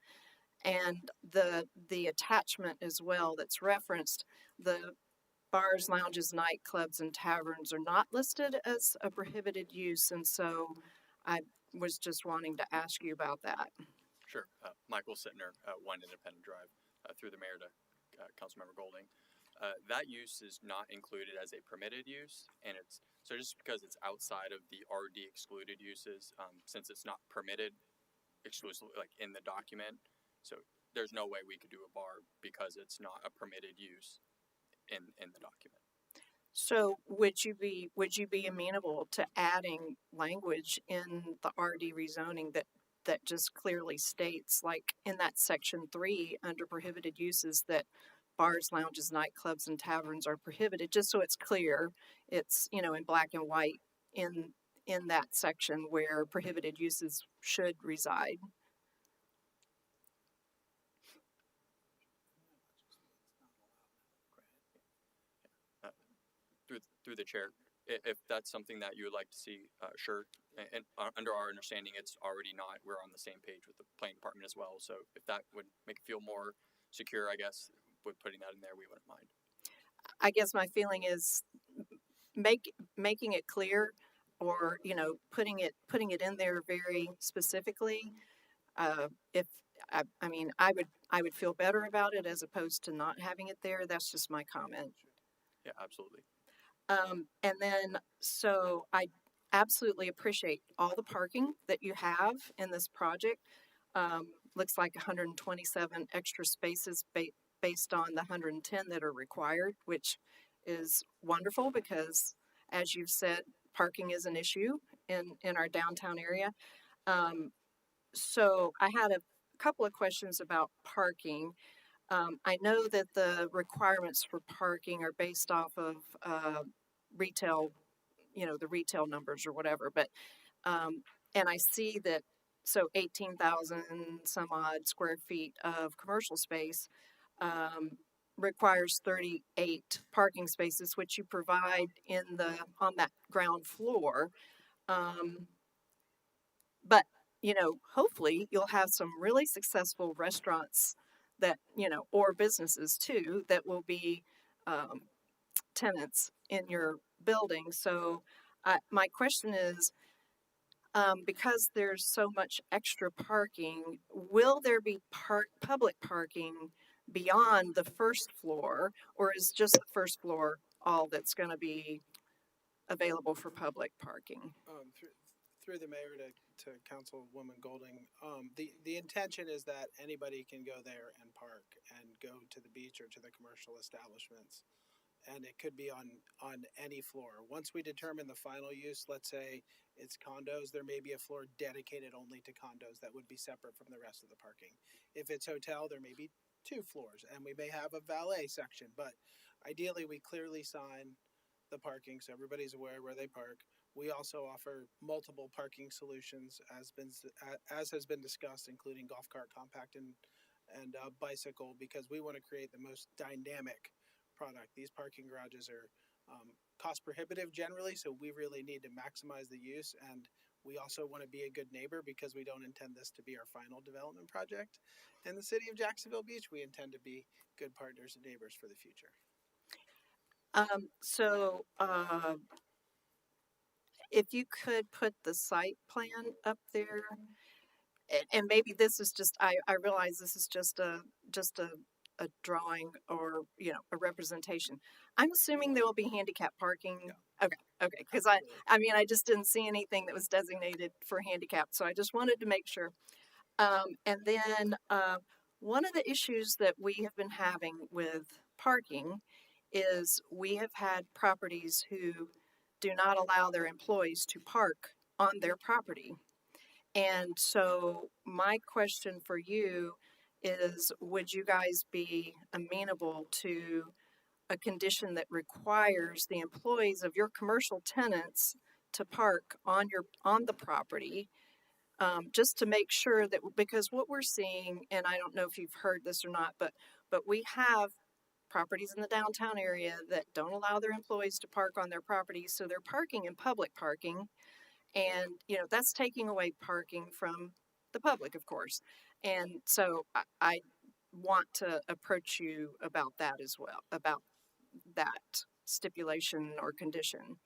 and the attachment as well that's referenced, the bars, lounges, nightclubs, and taverns are not listed as a prohibited use, and so I was just wanting to ask you about that. Sure. Michael Sittner, 1 Independent Drive, through the mayor to Councilmember Golding. That use is not included as a permitted use, and it's so just because it's outside of the RD excluded uses, since it's not permitted exclusively like in the document, so there's no way we could do a bar because it's not a permitted use in the document. So would you be amenable to adding language in the RD rezoning that just clearly states, like in that section 3 under prohibited uses, that bars, lounges, nightclubs, and taverns are prohibited, just so it's clear, it's, you know, in black and white in that section where prohibited uses should reside. Through the chair, if that's something that you would like to see, sure. And under our understanding, it's already not. We're on the same page with the planning department as well. So if that would make it feel more secure, I guess, with putting that in there, we wouldn't mind. I guess my feeling is making it clear, or, you know, putting it in there very specifically. If I mean, I would feel better about it as opposed to not having it there. That's just my comment. Yeah, absolutely. And then, so I absolutely appreciate all the parking that you have in this project. Looks like 127 extra spaces based on the 110 that are required, which is wonderful because, as you've said, parking is an issue in our downtown area. So I had a couple of questions about parking. I know that the requirements for parking are based off of retail, you know, the retail numbers or whatever, but and I see that, so 18,000 some odd square feet of commercial space requires 38 parking spaces, which you provide on that ground floor. But, you know, hopefully you'll have some really successful restaurants that, you know, or businesses too, that will be tenants in your building. So my question is, because there's so much extra parking, will there be public parking beyond the first floor, or is just the first floor all that's going to be available for public parking? Through the mayor to Councilwoman Golding, the intention is that anybody can go there and park and go to the beach or to the commercial establishments, and it could be on any floor. Once we determine the final use, let's say it's condos, there may be a floor dedicated only to condos that would be separate from the rest of the parking. If it's hotel, there may be 2 floors, and we may have a valet section, but ideally we clearly sign the parking so everybody's aware where they park. We also offer multiple parking solutions as has been discussed, including golf cart, compact, and bicycle, because we want to create the most dynamic product. These parking garages are cost prohibitive generally, so we really need to maximize the use, and we also want to be a good neighbor because we don't intend this to be our final development project in the city of Jacksonville Beach. We intend to be good partners and neighbors for the future. If you could put the site plan up there, and maybe this is just, I realize this is just a drawing, or, you know, a representation. I'm assuming there will be handicap parking. Yeah. Okay, because I mean, I just didn't see anything that was designated for handicap, so I just wanted to make sure. And then one of the issues that we have been having with parking is we have had properties who do not allow their employees to park on their property. And so my question for you is, would you guys be amenable to a condition that requires the employees of your commercial tenants to park on the property, just to make sure that, because what we're seeing, and I don't know if you've heard this or not, but we have properties in the downtown area that don't allow their employees to park on their properties, so they're parking in public parking, and, you know, that's taking away parking from the public, of course. And so I want to approach you about that as well, about that stipulation or condition.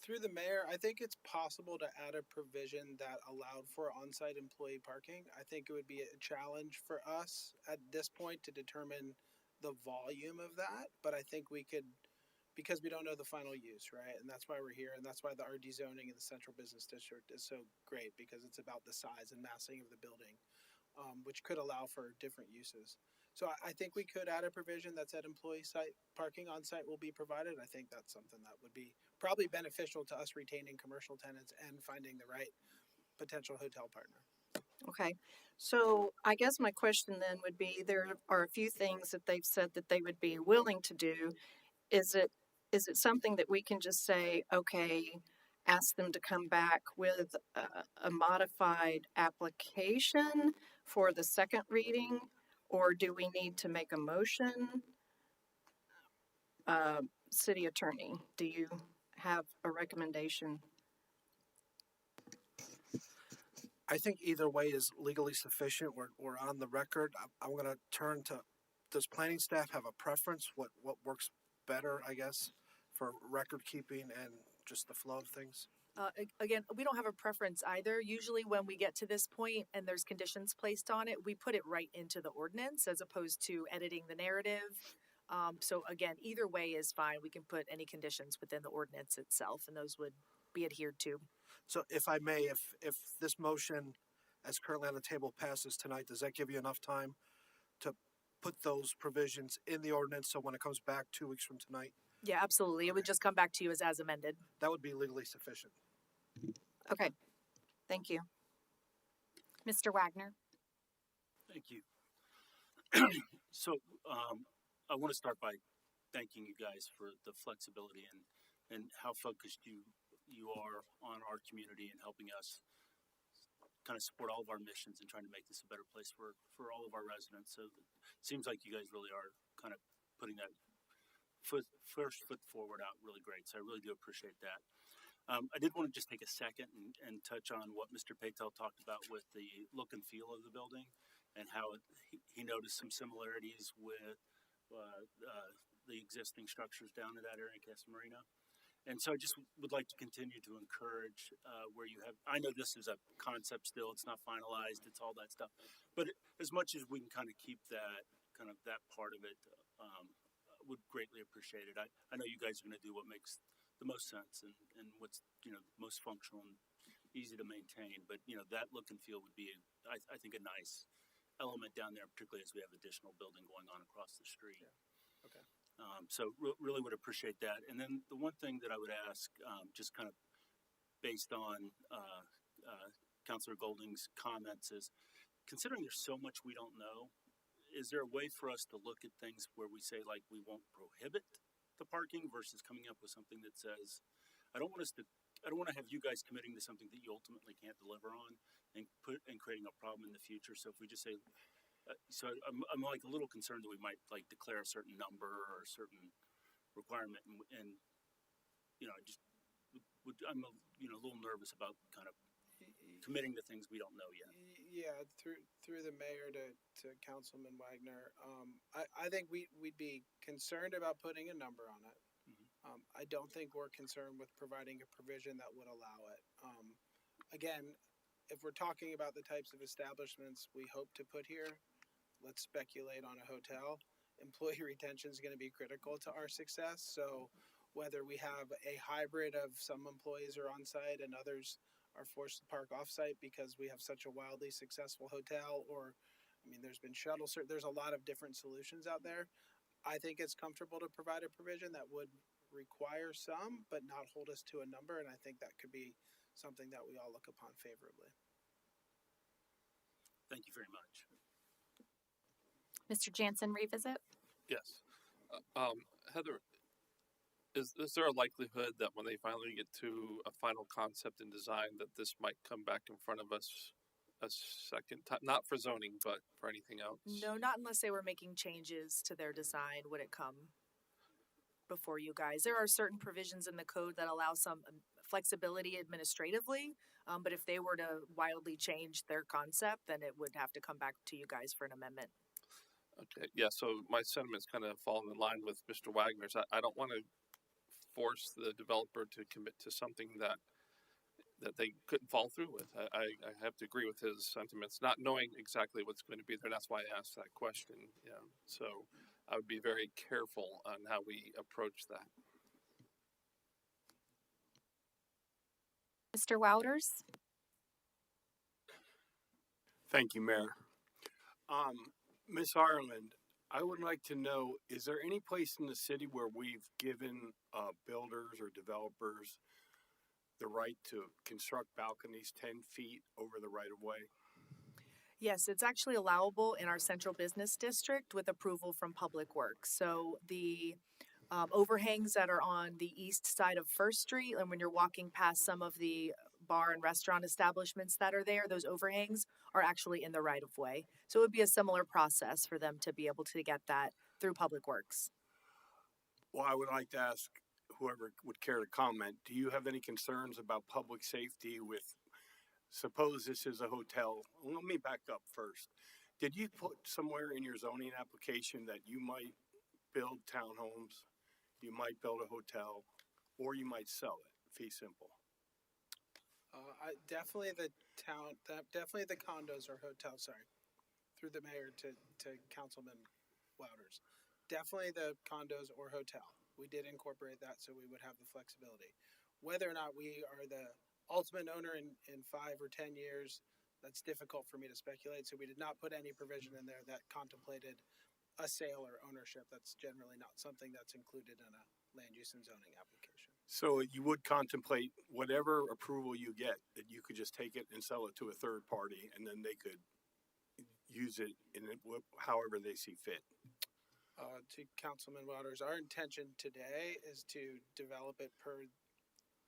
Through the mayor, I think it's possible to add a provision that allowed for on-site employee parking. I think it would be a challenge for us at this point to determine the volume of that, but I think we could, because we don't know the final use, right? And that's why we're here, and that's why the RD zoning in the central business district is so great, because it's about the size and massing of the building. which could allow for different uses. So I think we could add a provision that said employee site parking on site will be provided. I think that's something that would be probably beneficial to us retaining commercial tenants and finding the right potential hotel partner. Okay, so I guess my question then would be, there are a few things that they've said that they would be willing to do. Is it something that we can just say, okay, ask them to come back with a modified application for the second reading? Or do we need to make a motion? City attorney, do you have a recommendation? I think either way is legally sufficient. We're on the record. I'm going to turn to, does planning staff have a preference? What works better, I guess, for record keeping and just the flow of things? Again, we don't have a preference either. Usually when we get to this point and there's conditions placed on it, we put it right into the ordinance as opposed to editing the narrative. So again, either way is fine. We can put any conditions within the ordinance itself and those would be adhered to. So if I may, if this motion as currently on the table passes tonight, does that give you enough time to put those provisions in the ordinance so when it comes back 2 weeks from tonight? Yeah, absolutely. Okay. It would just come back to you as amended. That would be legally sufficient. Okay, thank you. Mr. Wagner. Thank you. So I want to start by thanking you guys for the flexibility and how focused you are on our community and helping us kind of support all of our missions and trying to make this a better place for all of our residents. So it seems like you guys really are kind of putting that first foot forward out really great. So I really do appreciate that. I did want to just take a second and touch on what Mr. Patel talked about with the look and feel of the building and how he noticed some similarities with the existing structures down in that area in Cassa Marina. And so I just would like to continue to encourage where you have, I know this is a concept still, it's not finalized, it's all that stuff. But as much as we can kind of keep that, kind of that part of it, would greatly appreciate it. I know you guys are going to do what makes the most sense and what's, most functional and easy to maintain. But, that look and feel would be, I think, a nice element down there, particularly as we have additional building going on across the street. Yeah. Okay. So really would appreciate that. And then the one thing that I would ask, just kind of based on Councilor Golding's comments is, considering there's so much we don't know, is there a way for us to look at things where we say, like, we won't prohibit the parking versus coming up with something that says, I don't want to have you guys committing to something that you ultimately can't deliver on and creating a problem in the future. So if we just say, so I'm like a little concerned that we might like declare a certain number or a certain requirement and I'm a little nervous about kind of committing to things we don't know yet. Yeah, through the mayor to Councilman Wagner, I think we'd be concerned about putting a number on it. Mm-hmm. I don't think we're concerned with providing a provision that would allow it. Again, if we're talking about the types of establishments we hope to put here, let's speculate on a hotel. Employee retention is going to be critical to our success. So whether we have a hybrid of some employees are on site and others are forced to park off site because we have such a wildly successful hotel, or, there's been shuttle, there's a lot of different solutions out there. I think it's comfortable to provide a provision that would require some, but not hold us to a number. And I think that could be something that we all look upon favorably. Thank you very much. Mr. Jansen, revisit? Yes. Heather, is there a likelihood that when they finally get to a final concept and design that this might come back in front of us a second time? Not for zoning, but for anything else? No, not unless they were making changes to their design would it come before you guys. There are certain provisions in the code that allow some flexibility administratively, but if they were to wildly change their concept, then it would have to come back to you guys for an amendment. Okay, yeah, so my sentiments kind of fall in line with Mr. Wagner's. I don't want to force the developer to commit to something that they couldn't follow through with. I have to agree with his sentiments, not knowing exactly what's going to be there. That's why I asked that question. Yeah, so I would be very careful on how we approach that. Mr. Wouters? Thank you, Mayor. Miss Ireland, I would like to know, is there any place in the city where we've given builders or developers the right to construct balconies 10 feet over the right of way? Yes, it's actually allowable in our central business district with approval from Public Works. So the overhangs that are on the east side of First Street, and when you're walking past some of the bar and restaurant establishments that are there, those overhangs are actually in the right of way. So it would be a similar process for them to be able to get that through Public Works. Well, I would like to ask whoever would care to comment, do you have any concerns about public safety with, suppose this is a hotel. Let me back up first. Did you put somewhere in your zoning application that you might build townhomes, you might build a hotel, or you might sell it? Fee simple. Definitely definitely the condos or hotels. Sorry, through the mayor to Councilman Wouters. Definitely the condos or hotel. We did incorporate that so we would have the flexibility. Whether or not we are the ultimate owner in 5 or 10 years, that's difficult for me to speculate. So we did not put any provision in there that contemplated a sale or ownership. That's generally not something that's included in a land use and zoning application. So you would contemplate whatever approval you get, that you could just take it and sell it to a third party, and then they could use it in however they see fit. To Councilman Wouters, our intention today is to develop it per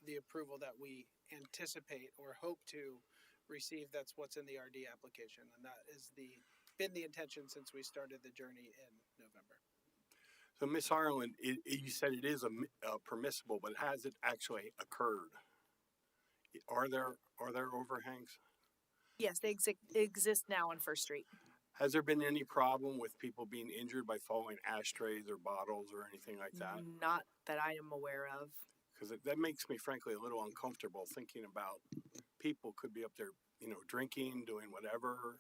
the approval that we anticipate or hope to receive. That's what's in the RD application, and that is been the intention since we started the journey in November. So, Miss Ireland, you said it is permissible, but has it actually occurred? Are there overhangs? Yes, they exist now on First Street. Has there been any problem with people being injured by falling ashtrays or bottles or anything like that? Not that I am aware of. Because that makes me, frankly, a little uncomfortable thinking about people could be up there, drinking, doing whatever,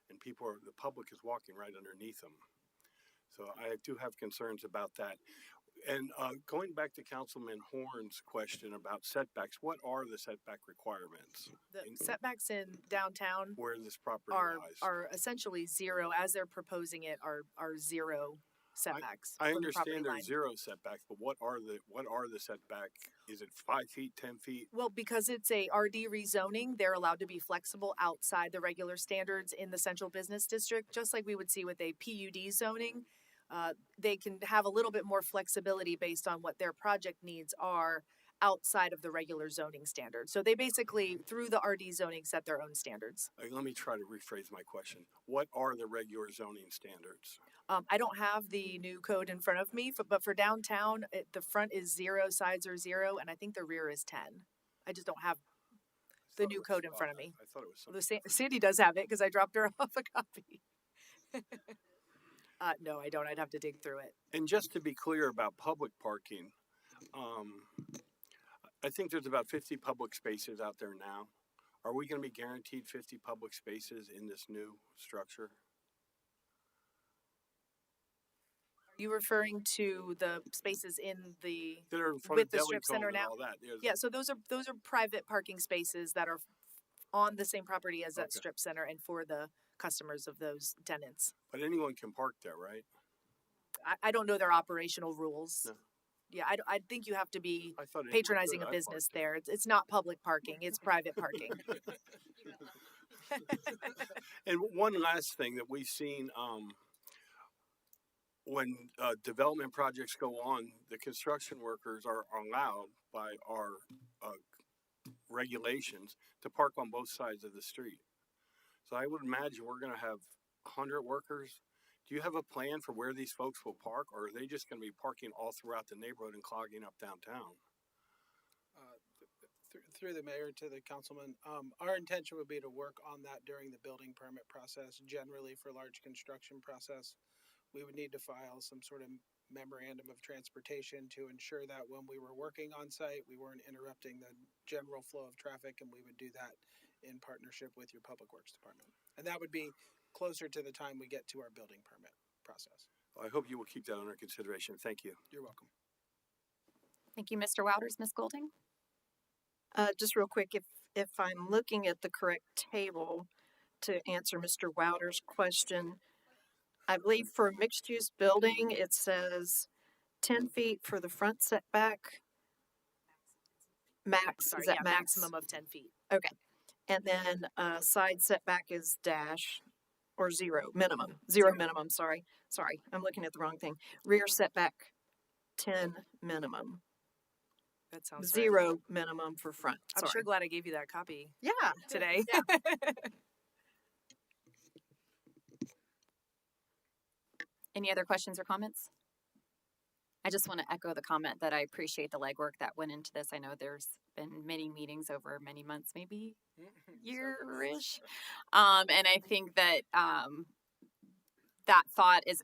and the public is walking right underneath them. So I do have concerns about that. And going back to Councilman Horn's question about setbacks, what are the setback requirements? The setbacks in downtown where this property lies are essentially zero, as they're proposing it, are zero setbacks. I understand there's zero setbacks, but what are the setback? Is it 5 feet, 10 feet? Well, because it's a RD rezoning, they're allowed to be flexible outside the regular standards in the central business district, just like we would see with a PUD zoning. They can have a little bit more flexibility based on what their project needs are outside of the regular zoning standards. So they basically, through the RD zoning, set their own standards. Let me try to rephrase my question. What are the regular zoning standards? I don't have the new code in front of me, but for downtown, the front is 0, sides are 0, and I think the rear is 10. I just don't have the new code in front of me. I thought it was something. Sandy does have it because I dropped her off a copy. No, I don't. I'd have to dig through it. And just to be clear about public parking, I think there's about 50 public spaces out there now. Are we going to be guaranteed 50 public spaces in this new structure? Are you referring to the spaces in the that are in front with of the Deli strip Cone center and now? all that? Yeah, so those are private parking spaces that are on the same property as that Okay. strip center and for the customers of those tenants. But anyone can park there, right? I don't know their operational rules. No. Yeah, I think you have to be I thought anyone patronizing could. a I business there. It's not public parking, it's private parking. And one last thing that we've seen, when development projects go on, the construction workers are allowed by our regulations to park on both sides of the street. So I would imagine we're going to have 100 workers. Do you have a plan for where these folks will park, or are they just going to be parking all throughout the neighborhood and clogging up downtown? Through the mayor to the councilman, our intention would be to work on that during the building permit process. Generally, for large construction process, we would need to file some sort of memorandum of transportation to ensure that when we were working on site, we weren't interrupting the general flow of traffic, and we would do that in partnership with your public works department. And that would be closer to the time we get to our building permit process. I hope you will keep that under consideration. Thank you. You're welcome. Thank you, Mr. Wouters. Ms. Golding? Just real quick, if I'm looking at the correct table, to answer Mr. Wouter's question. I believe for a mixed-use building, it says 10 feet for the front setback. Max, Sorry, is that yeah, max? maximum of 10 feet. Okay. And then side setback is dash or zero minimum. Zero minimum, sorry. Sorry, I'm looking at the wrong thing. Rear setback 10 minimum. That sounds right. Zero minimum for front. I'm Sorry. sure glad I gave you that copy. Yeah. Today. Yeah. Any other questions or comments? I just want to echo the comment that I appreciate the legwork that went into this. I know there's been many meetings over many months, maybe year-ish. And I think that that thought is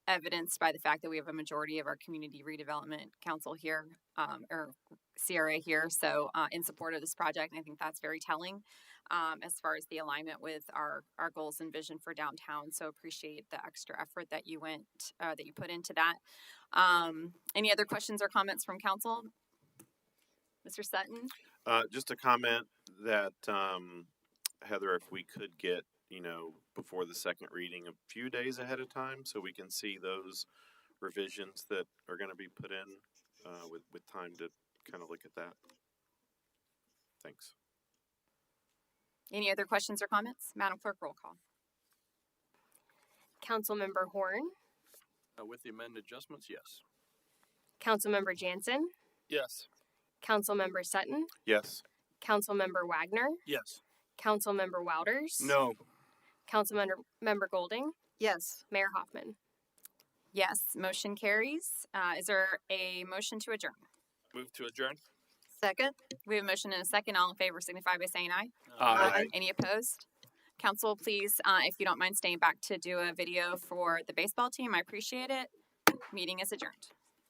evidenced by the fact that we have a majority of our Community Redevelopment Council here, or CRA here, so in support of this project. And I think that's very telling as far as the alignment with our goals and vision for downtown. So appreciate the extra effort that you put into that. Any other questions or comments from council? Mr. Sutton? Just a comment that, Heather, if we could get, before the second reading a few days ahead of time so we can see those revisions that are going to be put in with time to kind of look at that. Thanks. Any other questions or comments? Madam Clerk, roll call. Councilmember Horn, With the amended adjustments, yes. Councilmember Jansen, Yes. Councilmember Sutton, Yes. Councilmember Wagner, Yes. Councilmember Wouters, No. Councilmember Golding, Yes. Mayor Hoffman. Yes, motion carries. Is there a motion to adjourn? Move to adjourn. Second. We have a motion and a second. All in favor signify by saying aye. Aye. Any opposed? Council, please, if you don't mind staying back to do a video for the baseball team, I appreciate it. Meeting is adjourned.